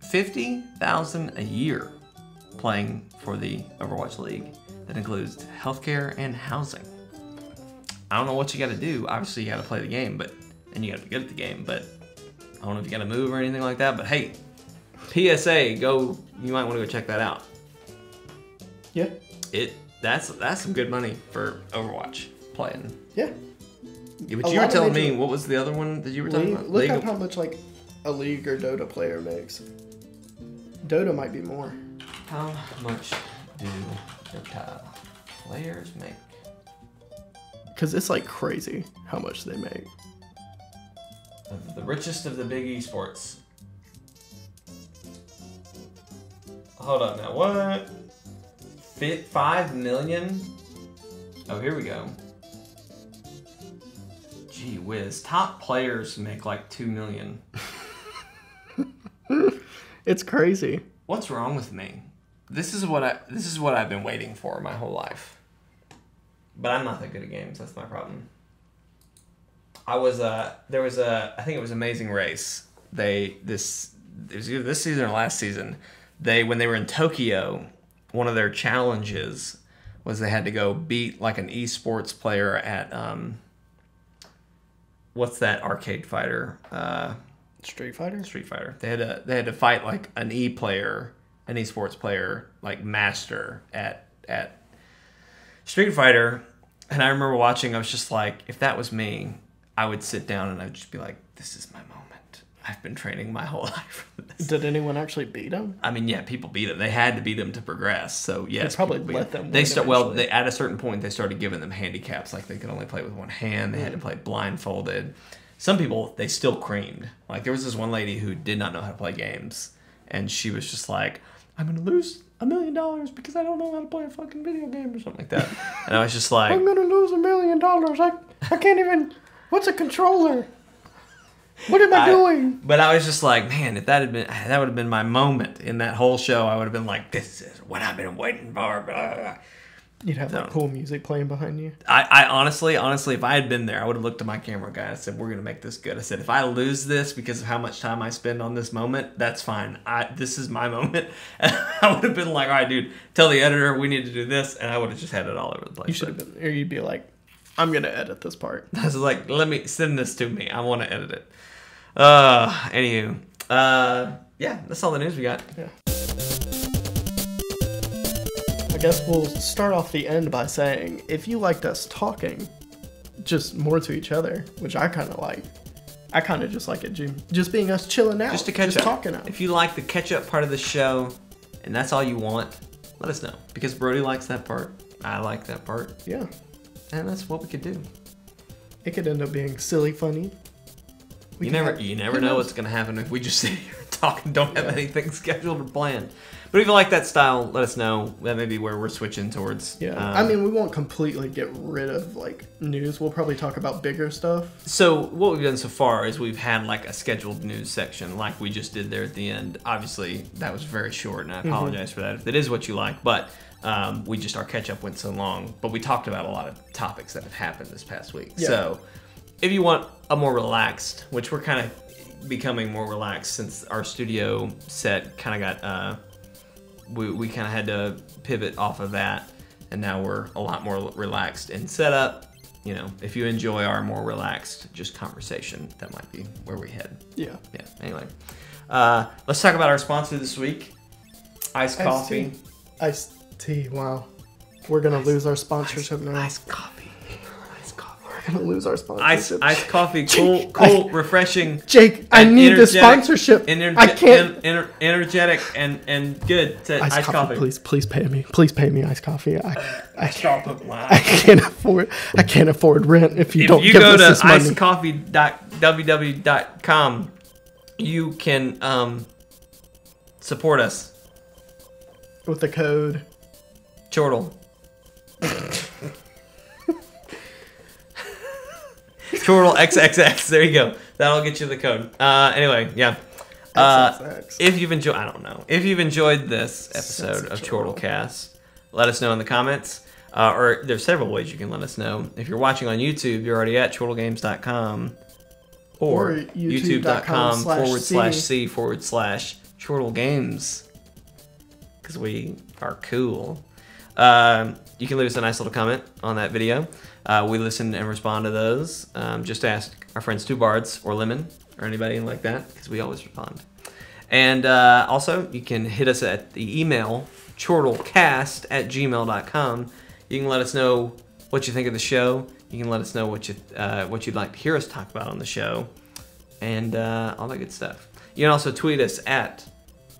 $50,000 a year playing for the Overwatch League. That includes healthcare and housing. I don't know what you got to do. Obviously, you got to play the game, and you got to be good at the game. But I don't know if you got to move or anything like that. But hey, PSA, you might want to go check that out. Yeah. That's some good money for Overwatch playing. Yeah. But you were telling me, what was the other one that you were talking about? Look at how much like a League or Dota player makes. Dota might be more. How much do Dota players make? Because it's like crazy how much they make. The richest of the big esports. Hold up now, what? 5 million? Oh, here we go. Gee whiz, top players make like 2 million. It's crazy. What's wrong with me? This is what I've been waiting for my whole life. But I'm not that good at games. That's my problem. I was I think it was Amazing Race. It was either this season or last season. When they were in Tokyo, one of their challenges was they had to go beat like an esports player at what's that arcade fighter? Street Fighter. Street Fighter. They had to fight like an esports player, like master at Street Fighter. And I remember watching. I was just like, if that was me, I would sit down and I'd just be like, this is my moment. I've been training my whole life for this. Did anyone actually beat him? I mean, yeah, people beat him. They had to beat him to progress. So yes, they probably let them. At a certain point, they started giving them handicaps, like they could only play with one hand. They had to play blindfolded. Some people they still creamed. Like there was this one lady who did not know how to play games, and she was just like, "I'm gonna lose $1 million because I don't know how to play a fucking video game or something like that." And I was just like, "I'm gonna lose $1 million. I can't even. What's a controller? What am I doing?" But I was just like, man, if that would have been my moment in that whole show, I would have been like, this is what I've been waiting for. Blah, blah. You'd have that cool music playing behind you. I honestly, if I had been there, I would have looked at my camera guy and said, we're going to make this good. I said, if I lose this because of how much time I spend on this moment, that's fine. This is my moment. And I would have been like, all right, dude, tell the editor we need to do this. And I would have just had it all over the place. You should have been, or you'd be like, I'm going to edit this part. I was like, send this to me. I want to edit it. Anywho, yeah, that's all the news we got. Yeah. I guess we'll start off the end by saying, if you liked us talking just more to each other, which I kind of like, I kind of just like it, just being us chilling out, just to catch up, talking out. If you like the catch up part of the show, and that's all you want, let us know, because Brodie likes that part. I like that part. Yeah. And that's what we could do. It could end up being silly, funny. You never know what's going to happen if we just sit here and talk and don't have anything scheduled or planned. But if you like that style, let us know. That may be where we're switching towards. Yeah, I mean, we won't completely get rid of like news. We'll probably talk about bigger stuff. So what we've done so far is we've had like a scheduled news section, like we just did there at the end. Obviously, that was very short, and I apologize for that if it is what you like. But our catch up went so long. But we talked about a lot of topics that have happened this past week. Yeah. So if you want a more relaxed, which we're kind of becoming more relaxed since our studio set kind of got, we kind of had to pivot off of that, and now we're a lot more relaxed in setup. You know, if you enjoy our more relaxed just conversation, that might be where we head. Yeah. Yeah. Anyway, let's talk about our sponsor this week, Iced Coffee. Iced tea. Wow. We're gonna lose our sponsorship now. Iced coffee. We're gonna lose our sponsorship. Iced coffee, cool, refreshing. Jake, I need the sponsorship. I can't. Energetic and good. Iced coffee. Please pay me. Please pay me iced coffee. I can't afford rent if you don't give us this money. If you go to icedcoffee.www.com, you can support us with the code Chortle. Chortle XXX. There you go. That'll get you the code. Anyway, yeah. If you've enjoyed this episode of Chortle Cast, let us know in the comments. Or there's several ways you can let us know. If you're watching on YouTube, you're already at chortlegames.com or youtube.com/C/Chortle Games, because we are cool. You can leave us a nice little comment on that video. We listen and respond to those. Just ask our friends Two Bards or Lemon or anybody like that, because we always respond. And also, you can hit us at the email chortlecast@gmail.com. You can let us know what you think of the show. You can let us know what you'd like to hear us talk about on the show, and all that good stuff. You can also tweet us at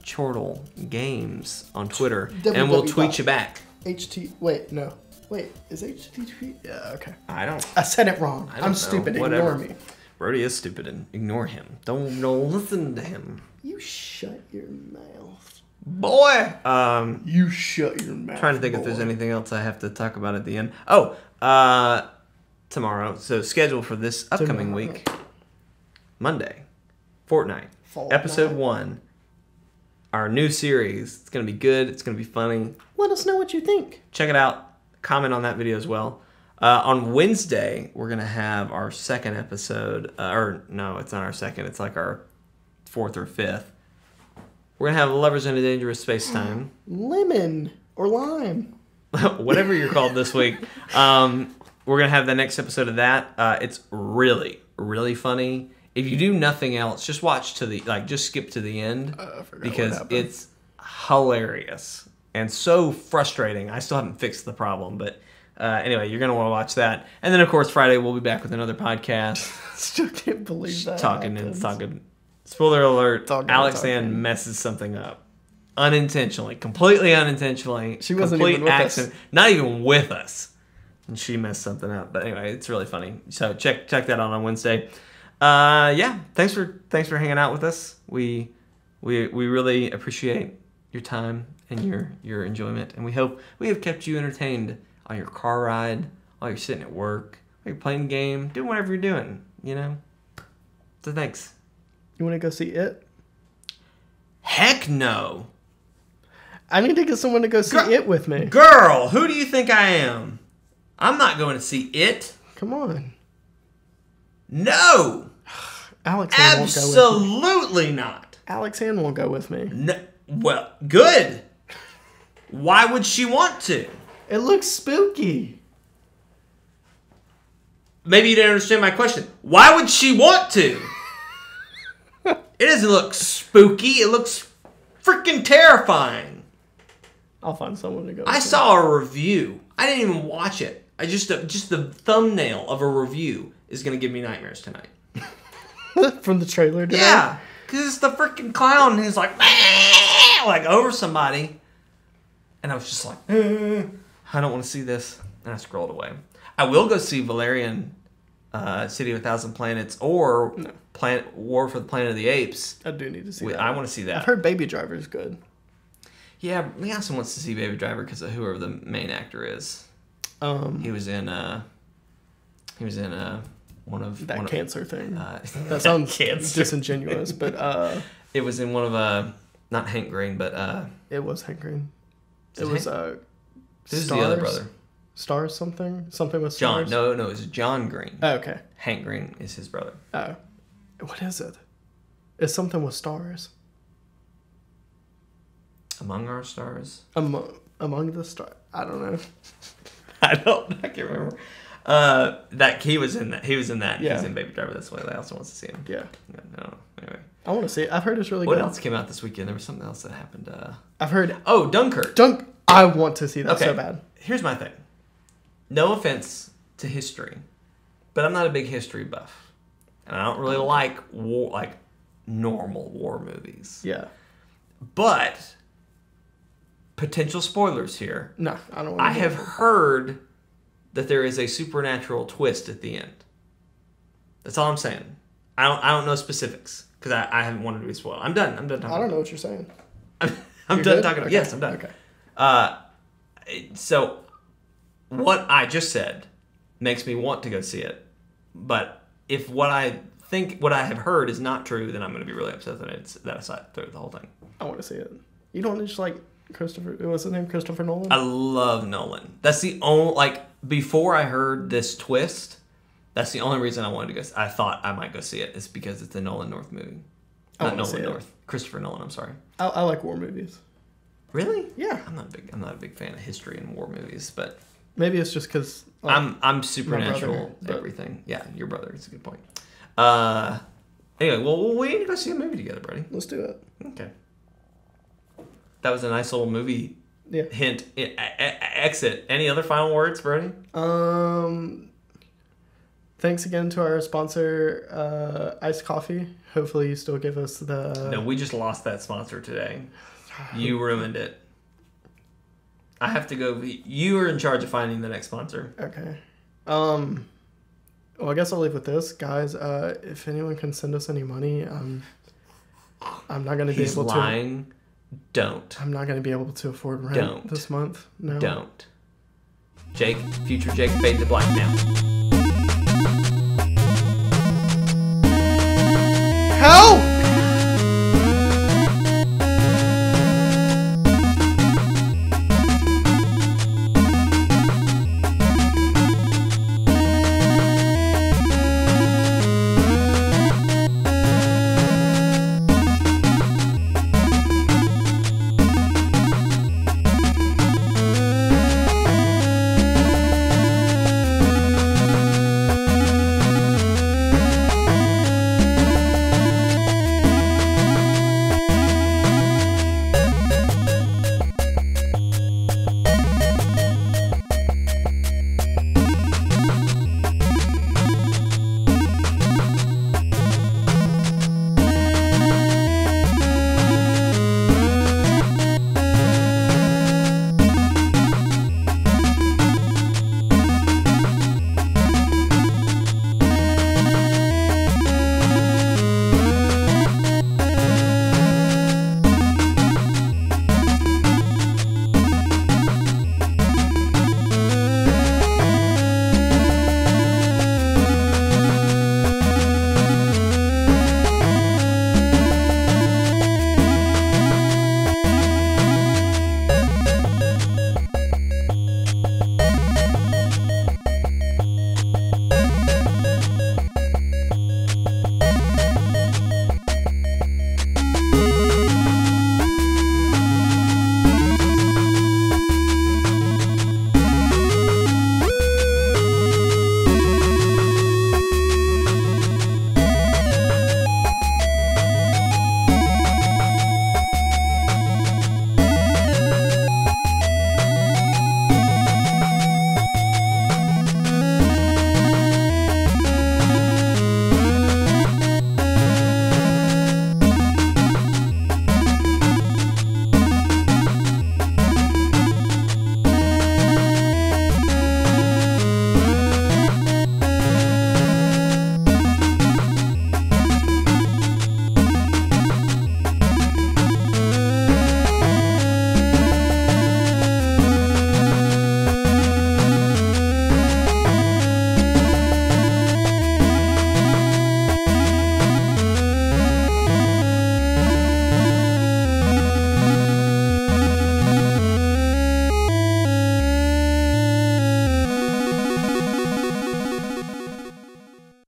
Chortle Games on Twitter, and we'll tweet you back. Is HTTP? Yeah, okay. I said it wrong. I'm stupid. Whatever. Ignore me. Brodie is stupid, and ignore him. Don't listen to him. You shut your mouth. Boy! You shut your mouth. Trying to think if there's anything else I have to talk about at the end. Tomorrow. So scheduled for this upcoming week. Monday. Fortnite. Episode 1. Our new series. It's going to be good. It's going to be funny. Let us know what you think. Check it out. Comment on that video as well. On Wednesday, we're going to have our second episode. Or, no, it's not our second. It's like our fourth or fifth. We're going to have Lovers in a Dangerous Space-Time. Lemon or lime. Whatever you're called this week. We're going to have the next episode of that. It's really, really funny. If you do nothing else, just watch to the, just skip to the end. Because it's hilarious and so frustrating. I still haven't fixed the problem, but anyway, you're going to want to watch that. And then, of course, Friday we'll be back with another podcast. Still can't believe that. Talking. Spoiler alert, Alex Ann messes something up. Unintentionally. Completely unintentionally. She wasn't even with us. Not even with us. And she messed something up. But anyway, it's really funny. So check that out on Wednesday. Yeah, thanks for hanging out with us. We really appreciate your time and your enjoyment. And we hope we have kept you entertained on your car ride, while you're sitting at work, while you're playing a game, doing whatever you're doing, So thanks. You want to go see it? Heck no. I need to get someone to go see it with me. Girl, who do you think I am? I'm not going to see it. Come on. No. Alex Ann won't go with me. Absolutely not. Alex Ann won't go with me. No. Well, good. Why would she want to? It looks spooky. Maybe you didn't understand my question. Why would she want to? It doesn't look spooky. It looks freaking terrifying. I'll find someone to go with. I saw a review. I didn't even watch it. Just the thumbnail of a review is going to give me nightmares tonight. From the trailer today? Yeah. Because it's the freaking clown who's like over somebody. And I was just like, I don't want to see this. And I scrolled away. I will go see Valerian City of a Thousand Planets or War for the Planet of the Apes. I do need to see that. I want to see that. I've heard Baby Driver is good. Yeah, Leonson wants to see Baby Driver because of whoever the main actor is. He was in one of that cancer thing. That sounds disingenuous, but it was in one of not Hank Green, but it was Hank Green. It was who's Stars? The other brother? Stars something with John. Stars? No, it's John Green. Oh, okay. Hank Green is his brother. Oh, what is it? It's something with stars. Among Our Stars. Among the stars. I don't know. I can't remember. That he was in that. Yeah. He's in Baby Driver. That's why I also wants to see him. Yeah. No. Anyway. I want to see it. I've heard it's really good. What else came out this weekend? There was something else that happened. I've heard. Oh, Dunkirk. I want to see that so bad. Here's my thing. No offense to history, but I'm not a big history buff, and I don't really like normal war movies. Yeah. But potential spoilers here. No, I don't. I have heard that there is a supernatural twist at the end. That's all I'm saying. I don't know specifics because I haven't wanted to be spoiled. I'm done talking. I don't know what you're saying. I'm done talking. Okay. Yes, I'm done. Okay. So what I just said makes me want to go see it, but if what I have heard is not true, then I'm going to be really upset that I sat through the whole thing. I want to see it. You don't just like Christopher. What's his name? Christopher Nolan. I love Nolan. That's the only before I heard this twist. That's the only reason I wanted to go. I thought I might go see it. Is because it's a Nolan North movie. Not Nolan North. Christopher Nolan. I'm sorry. I like war movies. Really? Yeah. I'm not a big fan of history and war movies, but maybe it's just because I'm supernatural everything. Yeah, your brother. It's a good point. Anyway, well, we need to go see a movie together, Brodie. Let's do it. Okay. That was a nice little movie hint. Exit. Any other final words, Brodie? Thanks again to our sponsor, Iced Coffee. Hopefully you still give us the... No, we just lost that sponsor today. You ruined it. I have to go... You are in charge of finding the next sponsor. Okay. Well, I guess I'll leave with this. Guys, if anyone can send us any money, I'm not going to be able to... He's lying. Don't. I'm not going to be able to afford rent this month. No. Don't. Jake, future Jake, fade to black now.